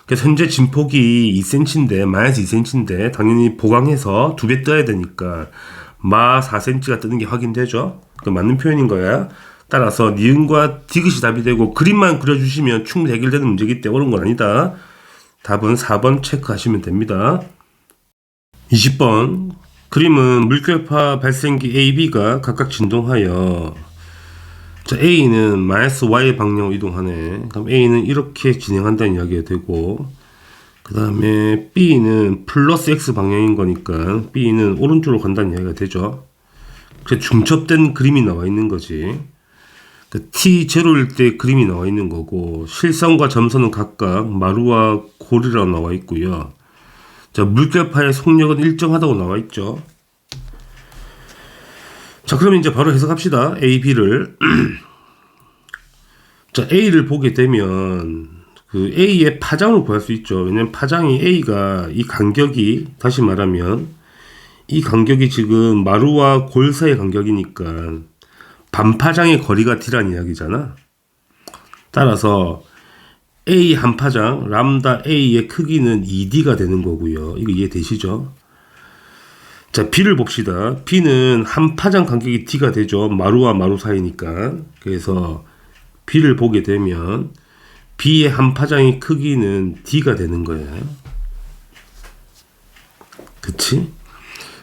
그래서 현재 진폭이 2cm인데, 마이너스 2cm인데, 당연히 보강해서 2배 떠야 되니까, 마 4cm가 뜨는 게 확인되죠? 그 맞는 표현인 거야. 따라서 니은과 디귿이 답이 되고, 그림만 그려주시면 충분히 해결되는 문제이기 때문에 어려운 건 아니다. 답은 4번 체크하시면 됩니다. 20번. 그림은 물결파 발생기 A, B가 각각 진동하여, 자, A는 마이너스 Y 방향으로 이동하네. 그럼 A는 이렇게 진행한다는 이야기가 되고, 그 다음에 B는 플러스 X 방향인 거니까 B는 오른쪽으로 간다는 이야기가 되죠. 그래서 중첩된 그림이 나와 있는 거지. 그 T0일 때 그림이 나와 있는 거고, 실선과 점선은 각각 마루와 골이라고 나와 있고요. 자, 물결파의 속력은 일정하다고 나와 있죠. 자, 그럼 이제 바로 해석합시다. A, B를. 자, A를 보게 되면 그 A의 파장을 구할 수 있죠. 왜냐면 파장이 A가 이 간격이, 다시 말하면 이 간격이 지금 마루와 골 사이의 간격이니까 반파장의 거리가 D란 이야기잖아. 따라서 A 한 파장 람다 A의 크기는 2D가 되는 거고요. 이거 이해되시죠? 자, B를 봅시다. B는 한 파장 간격이 D가 되죠. 마루와 마루 사이니까. 그래서 B를 보게 되면 B의 한 파장의 크기는 D가 되는 거예요. 그치?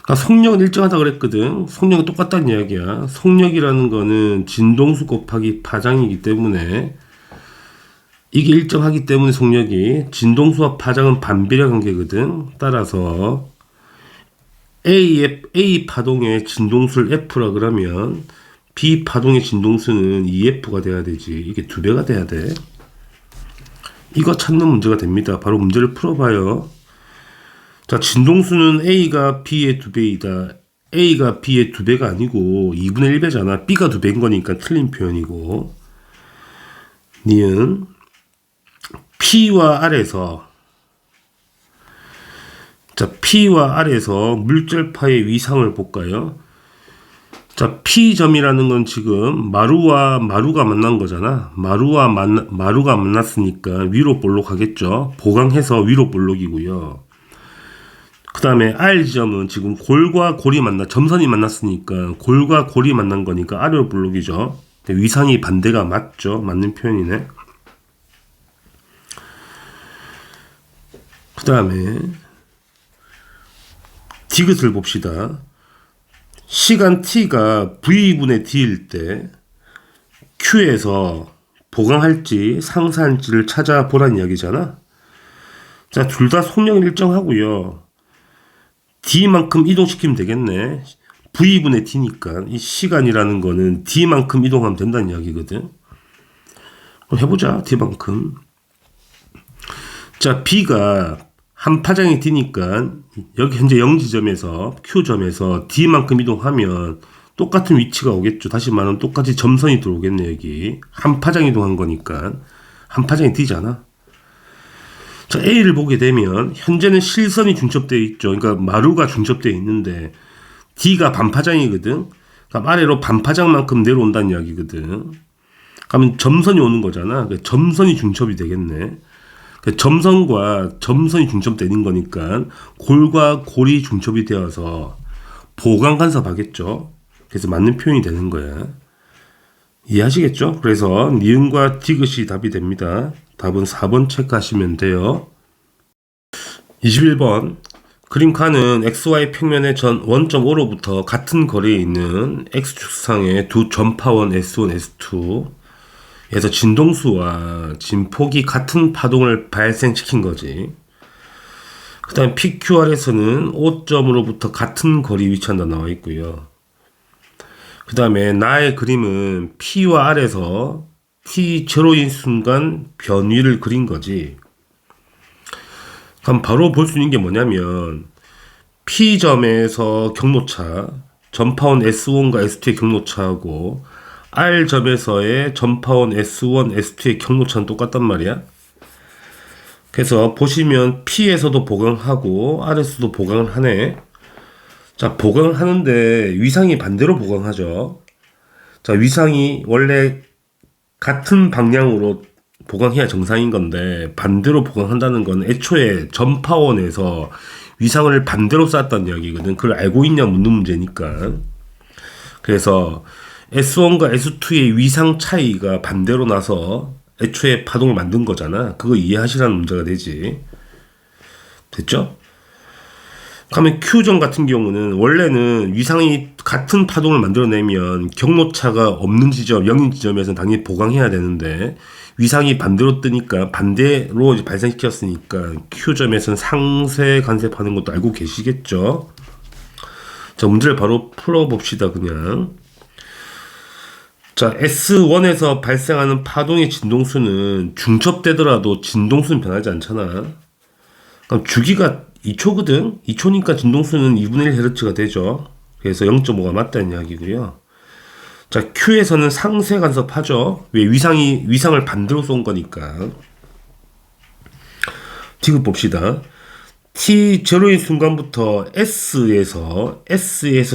그러니까 속력은 일정하다 그랬거든. 속력은 똑같다는 이야기야. 속력이라는 거는 진동수 곱하기 파장이기 때문에 이게 일정하기 때문에 속력이, 진동수와 파장은 반비례 관계거든. 따라서 A 파동의 진동수를 F라 그러면 B 파동의 진동수는 EF가 돼야 되지. 이게 2배가 돼야 돼. 이거 찾는 문제가 됩니다. 바로 문제를 풀어봐요. 자, 진동수는 A가 B의 2배이다. A가 B의 2배가 아니고 2분의 1배잖아. B가 2배인 거니까 틀린 표현이고. 니은 P와 R에서, 자, P와 R에서 물결파의 위상을 볼까요? 자, P점이라는 건 지금 마루와 마루가 만난 거잖아. 마루가 만났으니까 위로 볼록 하겠죠. 보강해서 위로 볼록이고요. 그 다음에 R점은 지금 골과 골이 점선이 만났으니까 골과 골이 만난 거니까 아래로 볼록이죠. 위상이 반대가 맞죠. 맞는 표현이네. 그 다음에 디귿을 봅시다. 시간 t가 v분의 d일 때 q에서 보강할지 상쇄할지를 찾아보라는 이야기잖아. 자, 둘 다 속력은 일정하고요. d만큼 이동시키면 되겠네. v분의 d니까 이 시간이라는 거는 d만큼 이동하면 된다는 이야기거든. 그럼 해보자. d만큼. 자, b가 한 파장이 D니까 여기 현재 0지점에서 Q점에서 D만큼 이동하면 똑같은 위치가 오겠죠. 다시 말하면 똑같이 점선이 들어오겠네. 여기 한 파장 이동한 거니까 한 파장이 D잖아. 자, A를 보게 되면 현재는 실선이 중첩되어 있죠. 그러니까 마루가 중첩되어 있는데 D가 반파장이거든. 그럼 아래로 반파장만큼 내려온다는 이야기거든. 그러면 점선이 오는 거잖아. 점선이 중첩이 되겠네. 점선과 점선이 중첩되는 거니까 골과 골이 중첩이 되어서 보강 간섭하겠죠. 그래서 맞는 표현이 되는 거야. 이해하시겠죠? 그래서 니은과 디귿이 답이 됩니다. 답은 4번 체크하시면 돼요. 21번 그림카는 XY 평면의 전 1.5로부터 같은 거리에 있는 X축상의 두 전파원 S1, S2에서 진동수와 진폭이 같은 파동을 발생시킨 거지. 그 다음 PQR에서는 O점으로부터 같은 거리 위치한다 나와 있고요. 그 다음에 나의 그림은 P와 R에서 T0인 순간 변위를 그린 거지. 그럼 바로 볼 수 있는 게 뭐냐면 P점에서 경로차, 전파원 S1과 S2의 경로차하고 R점에서의 전파원 S1, S2의 경로차는 똑같단 말이야. 그래서 보시면 P에서도 보강하고 R에서도 보강을 하네. 자, 보강을 하는데 위상이 반대로 보강하죠. 자, 위상이 원래 같은 방향으로 보강해야 정상인 건데 반대로 보강한다는 건 애초에 전파원에서 위상을 반대로 쐈다는 이야기거든. 그걸 알고 있냐 묻는 문제니까. 그래서 S1과 S2의 위상 차이가 반대로 나서 애초에 파동을 만든 거잖아. 그거 이해하시라는 문제가 되지. 됐죠? 그러면 Q점 같은 경우는 원래는 위상이 같은 파동을 만들어내면 경로차가 없는 지점, 0인 지점에서는 당연히 보강해야 되는데 위상이 반대로 뜨니까 반대로 이제 발생시켰으니까 Q점에서는 상세 간섭하는 것도 알고 계시겠죠? 자, 문제를 바로 풀어봅시다, 그냥. 자, S1에서 발생하는 파동의 진동수는 중첩되더라도 진동수는 변하지 않잖아. 그럼 주기가 2초거든? 2초니까 진동수는 2분의 1Hz가 되죠. 그래서 0.5가 맞다는 이야기고요. 자, Q에서는 상쇄 간섭하죠. 왜? 위상을 반대로 쏜 거니까. 디귿 봅시다. T0인 순간부터 S에서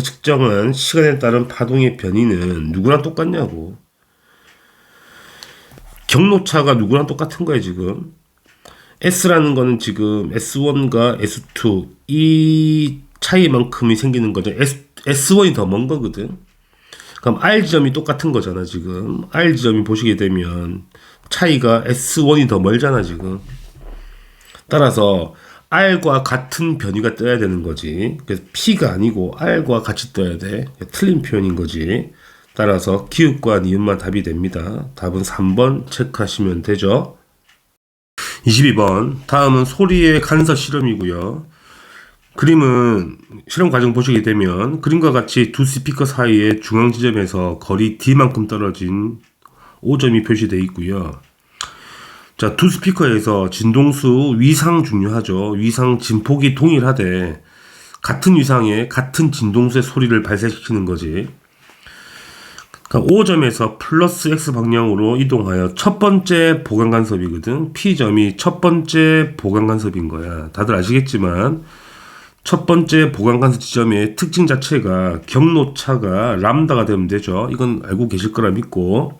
측정한 시간에 따른 파동의 변이는 누구랑 똑같냐고. 경로차가 누구랑 똑같은 거야, 지금. S라는 거는 지금 S1과 S2 이 차이만큼이 생기는 거죠. S1이 더 먼 거거든. 그럼 R 지점이 똑같은 거잖아, 지금. R 지점이 보시게 되면 차이가 S1이 더 멀잖아, 지금. 따라서 R과 같은 변이가 떠야 되는 거지. 그래서 P가 아니고 R과 같이 떠야 돼. 틀린 표현인 거지. 따라서 기읍과 니은만 답이 됩니다. 답은 3번 체크하시면 되죠. 22번 다음은 소리의 간섭 실험이고요. 그림은 실험 과정 보시게 되면 그림과 같이 두 스피커 사이의 중앙 지점에서 거리 D만큼 떨어진 O점이 표시되어 있고요. 자, 두 스피커에서 진동수 위상 중요하죠. 위상 진폭이 동일하되 같은 위상에 같은 진동수의 소리를 발생시키는 거지. 그러니까 O점에서 플러스 X 방향으로 이동하여 첫 번째 보강 간섭이거든. P점이 첫 번째 보강 간섭인 거야. 다들 아시겠지만 첫 번째 보강 간섭 지점의 특징 자체가 경로차가 람다가 되면 되죠. 이건 알고 계실 거라 믿고.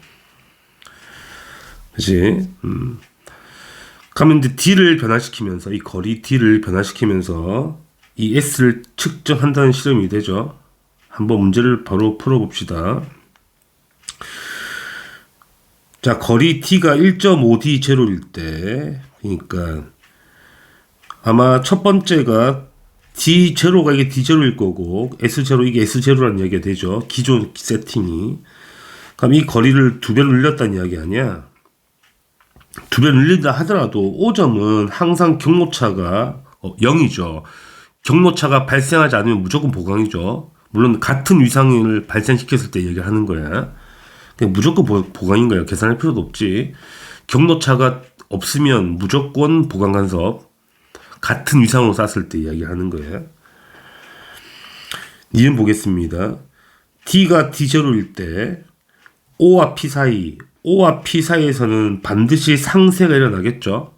그치? 그러면 이제 D를 변화시키면서 이 거리 D를 변화시키면서 이 S를 측정한다는 실험이 되죠. 한번 문제를 바로 풀어봅시다. 자, 거리 T가 1.5D 제로일 때, 그러니까 아마 첫 번째가 D 제로가 이게 D 제로일 거고 S 제로 이게 S 제로라는 이야기가 되죠. 기존 세팅이. 그럼 이 거리를 두 배로 늘렸다는 이야기 아니야? 두 배 늘린다 하더라도 5점은 항상 경로차가 0이죠. 경로차가 발생하지 않으면 무조건 보강이죠. 물론 같은 위상을 발생시켰을 때 얘기하는 거야. 그냥 무조건 보강인 거야. 계산할 필요도 없지. 경로차가 없으면 무조건 보강 간섭. 같은 위상으로 쐈을 때 이야기하는 거예요. 니은 보겠습니다. D가 D0일 때 O와 P 사이에서는 반드시 상쇄가 일어나겠죠.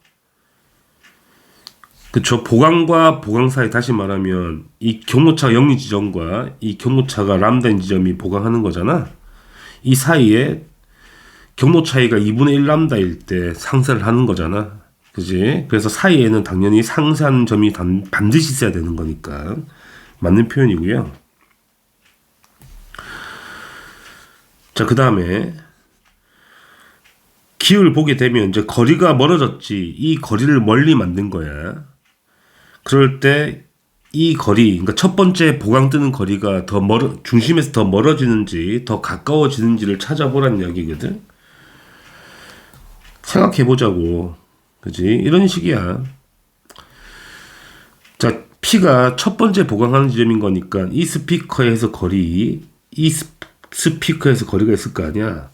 그쵸. 보강과 보강 사이, 다시 말하면 이 경로차가 0인 지점과 이 경로차가 람다인 지점이 보강하는 거잖아. 이 사이에 경로 차이가 2분의 1 람다일 때 상쇄를 하는 거잖아. 그지? 그래서 사이에는 당연히 상쇄하는 점이 반드시 있어야 되는 거니까 맞는 표현이고요. 자, 그 다음에 기울을 보게 되면 이제 거리가 멀어졌지. 이 거리를 멀리 만든 거야. 그럴 때 이 거리, 그러니까 첫 번째 보강 뜨는 거리가 중심에서 더 멀어지는지 더 가까워지는지를 찾아보라는 이야기거든. 생각해보자고. 그지? 이런 식이야. 자, P가 첫 번째 보강하는 지점인 거니까 이 스피커에서 스피커에서 거리가 있을 거 아니야.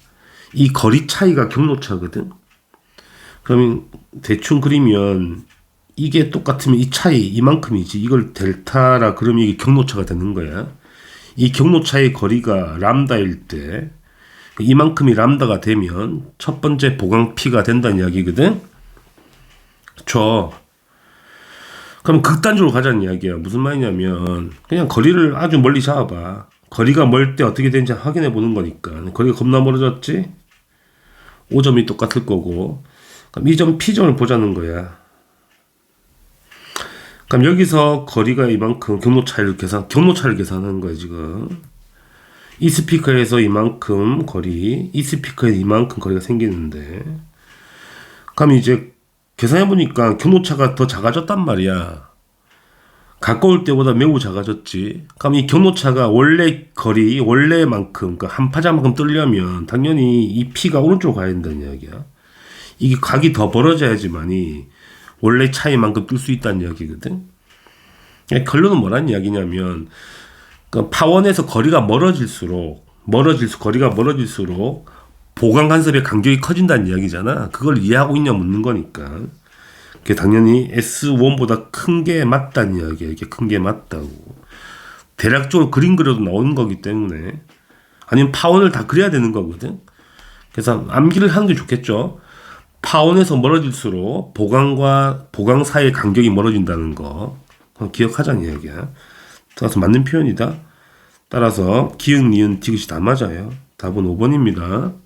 이 거리 차이가 경로차거든. 그러면 대충 그리면 이게 똑같으면 이 차이 이만큼이지. 이걸 델타라 그러면 이게 경로차가 되는 거야. 이 경로차의 거리가 람다일 때 이만큼이 람다가 되면 첫 번째 보강 P가 된다는 이야기거든. 그쵸? 그럼 극단적으로 가자는 이야기야. 무슨 말이냐면 그냥 거리를 아주 멀리 잡아봐. 거리가 멀 때 어떻게 되는지 확인해 보는 거니까. 거리가 겁나 멀어졌지? 5점이 똑같을 거고. 그럼 이 점 P점을 보자는 거야. 그럼 여기서 거리가 이만큼 경로차를 계산하는 거야 지금. 이 스피커에서 이만큼 거리, 이 스피커에서 이만큼 거리가 생기는데, 그럼 이제 계산해 보니까 경로차가 더 작아졌단 말이야. 가까울 때보다 매우 작아졌지. 그럼 이 경로차가 원래 거리, 원래만큼, 그러니까 한 파장만큼 뜨려면 당연히 이 P가 오른쪽으로 가야 된다는 이야기야. 이게 각이 더 벌어져야지만이 원래 차이만큼 뜰 수 있다는 이야기거든. 결론은 뭐란 이야기냐면, 그러니까 파원에서 거리가 멀어질수록 보강 간섭의 간격이 커진다는 이야기잖아. 그걸 이해하고 있냐 묻는 거니까. 그게 당연히 S1보다 큰 게 맞다는 이야기야. 이게 큰 게 맞다고. 대략적으로 그림 그려도 나오는 거기 때문에. 아니면 파원을 다 그려야 되는 거거든. 그래서 암기를 하는 게 좋겠죠. 파원에서 멀어질수록 보강 사이의 간격이 멀어진다는 거. 기억하자는 이야기야. 따라서 맞는 표현이다. 따라서 기역, 니은, 디귿이 다 맞아요. 답은 5번입니다.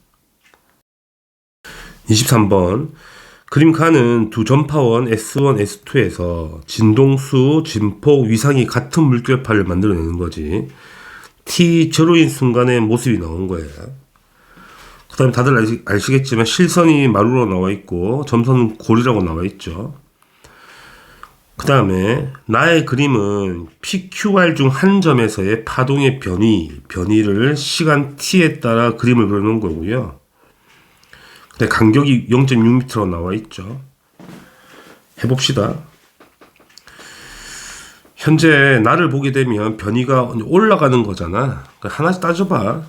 23번. 그림 칸은 두 전파원 S1, S2에서 진동수, 진폭, 위상이 같은 물결파를 만들어내는 거지. T0인 순간의 모습이 나온 거예요. 그 다음에 다들 아시겠지만 실선이 마루로 나와 있고 점선은 골이라고 나와 있죠. 그 다음에 나의 그림은 PQR 중 한 점에서의 파동의 변이를 시간 t에 따라 그림을 그려놓은 거고요. 근데 간격이 0.6m로 나와 있죠. 해봅시다. 현재 나를 보게 되면 변이가 올라가는 거잖아. 그러니까 하나씩 따져봐.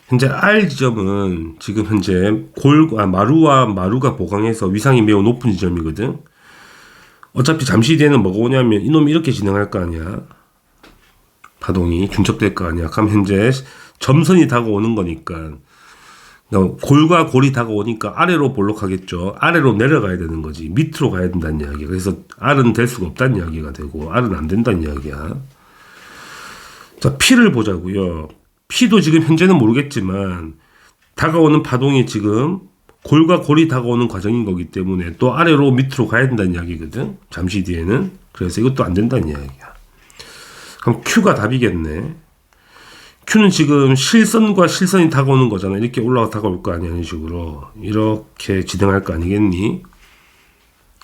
현재 R 지점은 지금 현재 마루와 마루가 보강해서 위상이 매우 높은 지점이거든. 어차피 잠시 뒤에는 뭐가 오냐면 이놈이 이렇게 진행할 거 아니야. 파동이 중첩될 거 아니야. 그럼 현재 점선이 다가오는 거니까 골과 골이 다가오니까 아래로 볼록하겠죠. 아래로 내려가야 되는 거지. 밑으로 가야 된다는 이야기야. 그래서 R은 될 수가 없다는 이야기가 되고 R은 안 된다는 이야기야. 자, P를 보자고요. P도 지금 현재는 모르겠지만 다가오는 파동이 지금 골과 골이 다가오는 과정인 거기 때문에 또 아래로 밑으로 가야 된다는 이야기거든. 잠시 뒤에는. 그래서 이것도 안 된다는 이야기야. 그럼 Q가 답이겠네. Q는 지금 실선과 실선이 다가오는 거잖아. 이렇게 다가올 거 아니야. 이런 식으로. 이렇게 진행할 거 아니겠니?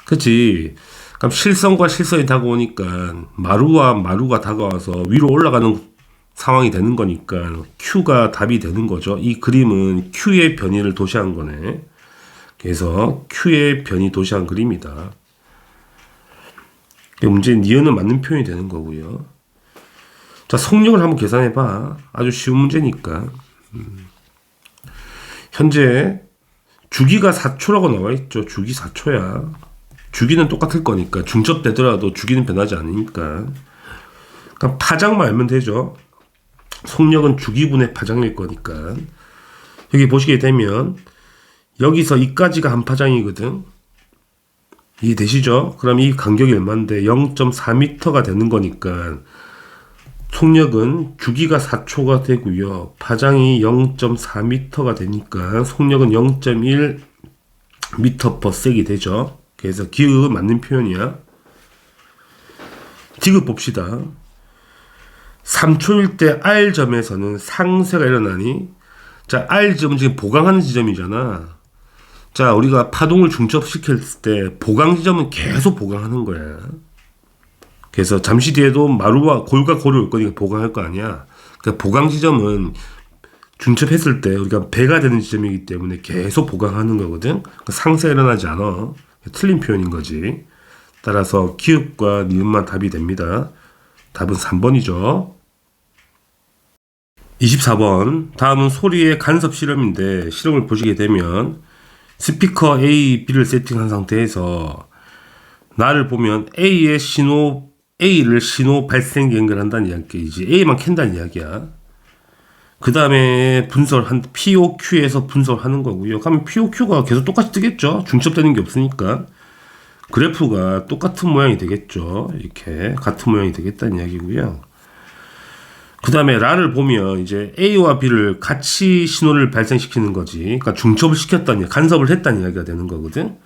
그치? 그럼 실선과 실선이 다가오니까 마루와 마루가 다가와서 위로 올라가는 상황이 되는 거니까 Q가 답이 되는 거죠. 이 그림은 Q의 변이를 도시한 거네. 그래서 Q의 변이 도시한 그림이다. 문제는 니은은 맞는 표현이 되는 거고요. 자, 속력을 한번 계산해봐. 아주 쉬운 문제니까. 현재 주기가 4초라고 나와 있죠. 주기 4초야. 주기는 똑같을 거니까 중첩되더라도 주기는 변하지 않으니까. 그러니까 파장만 알면 되죠. 속력은 주기분의 파장일 거니까. 여기 보시게 되면 여기서 이까지가 한 파장이거든. 이해되시죠? 그럼 이 간격이 얼마인데 0.4m가 되는 거니까 속력은 주기가 4초가 되고요. 파장이 0.4m가 되니까 속력은 0.1m/s이 되죠. 그래서 기역은 맞는 표현이야. 디귿 봅시다. 3초일 때 R점에서는 상쇄가 일어나니, 자, R점은 지금 보강하는 지점이잖아. 자, 우리가 파동을 중첩시켰을 때 보강 지점은 계속 보강하는 거야. 그래서 잠시 뒤에도 마루와 골과 골이 올 거니까 보강할 거 아니야. 그러니까 보강 지점은 중첩했을 때 우리가 배가 되는 지점이기 때문에 계속 보강하는 거거든. 그러니까 상쇄 일어나지 않아. 틀린 표현인 거지. 따라서 기읍과 니은만 답이 됩니다. 답은 3번이죠. 24번. 다음은 소리의 간섭 실험인데 실험을 보시게 되면 스피커 A, B를 세팅한 상태에서 나를 보면 A를 신호 발생기 연결한다는 이야기지. A만 켠다는 이야기야. 그 다음에 POQ에서 분석하는 거고요. 그러면 POQ가 계속 똑같이 뜨겠죠. 중첩되는 게 없으니까. 그래프가 똑같은 모양이 되겠죠. 이렇게 같은 모양이 되겠다는 이야기고요. 그 다음에 라를 보면 이제 A와 B를 같이 신호를 발생시키는 거지. 그러니까 중첩을 시켰다는, 간섭을 했다는 이야기가 되는 거거든.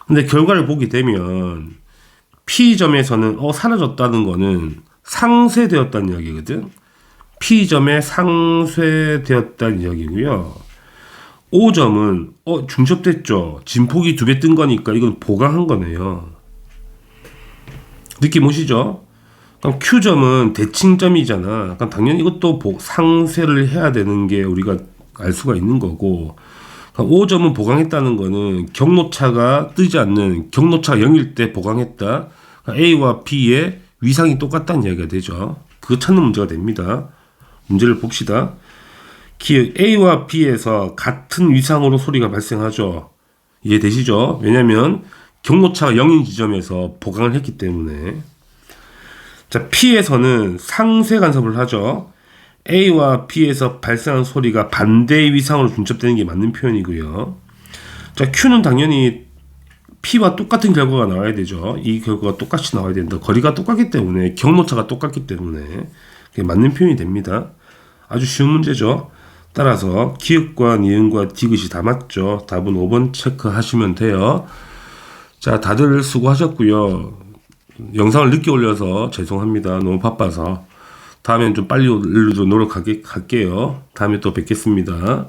근데 결과를 보게 되면 P점에서는 사라졌다는 거는 상쇄되었다는 이야기거든. P점에 상쇄되었다는 이야기고요. O점은 중첩됐죠. 진폭이 2배 뜬 거니까 이건 보강한 거네요. 느낌 오시죠? 그럼 Q점은 대칭점이잖아. 그러니까 당연히 이것도 상쇄를 해야 되는 게 우리가 알 수가 있는 거고, 그러니까 O점은 보강했다는 거는 경로차가 뜨지 않는, 경로차가 0일 때 보강했다. 그러니까 A와 B의 위상이 똑같다는 이야기가 되죠. 그거 찾는 문제가 됩니다. 문제를 봅시다. 기억 A와 B에서 같은 위상으로 소리가 발생하죠. 이해되시죠? 왜냐면 경로차가 0인 지점에서 보강을 했기 때문에. 자, P에서는 상쇄 간섭을 하죠. A와 B에서 발생한 소리가 반대의 위상으로 중첩되는 게 맞는 표현이고요. 자, Q는 당연히 P와 똑같은 결과가 나와야 되죠. 이 결과가 똑같이 나와야 된다. 거리가 똑같기 때문에, 경로차가 똑같기 때문에 그게 맞는 표현이 됩니다. 아주 쉬운 문제죠. 따라서 기읍과 니은과 디귿이 다 맞죠. 답은 5번 체크하시면 돼요. 자, 다들 수고하셨고요. 영상을 늦게 올려서 죄송합니다. 너무 바빠서. 다음엔 좀 빨리 올리도록 노력할게요. 다음에 또 뵙겠습니다.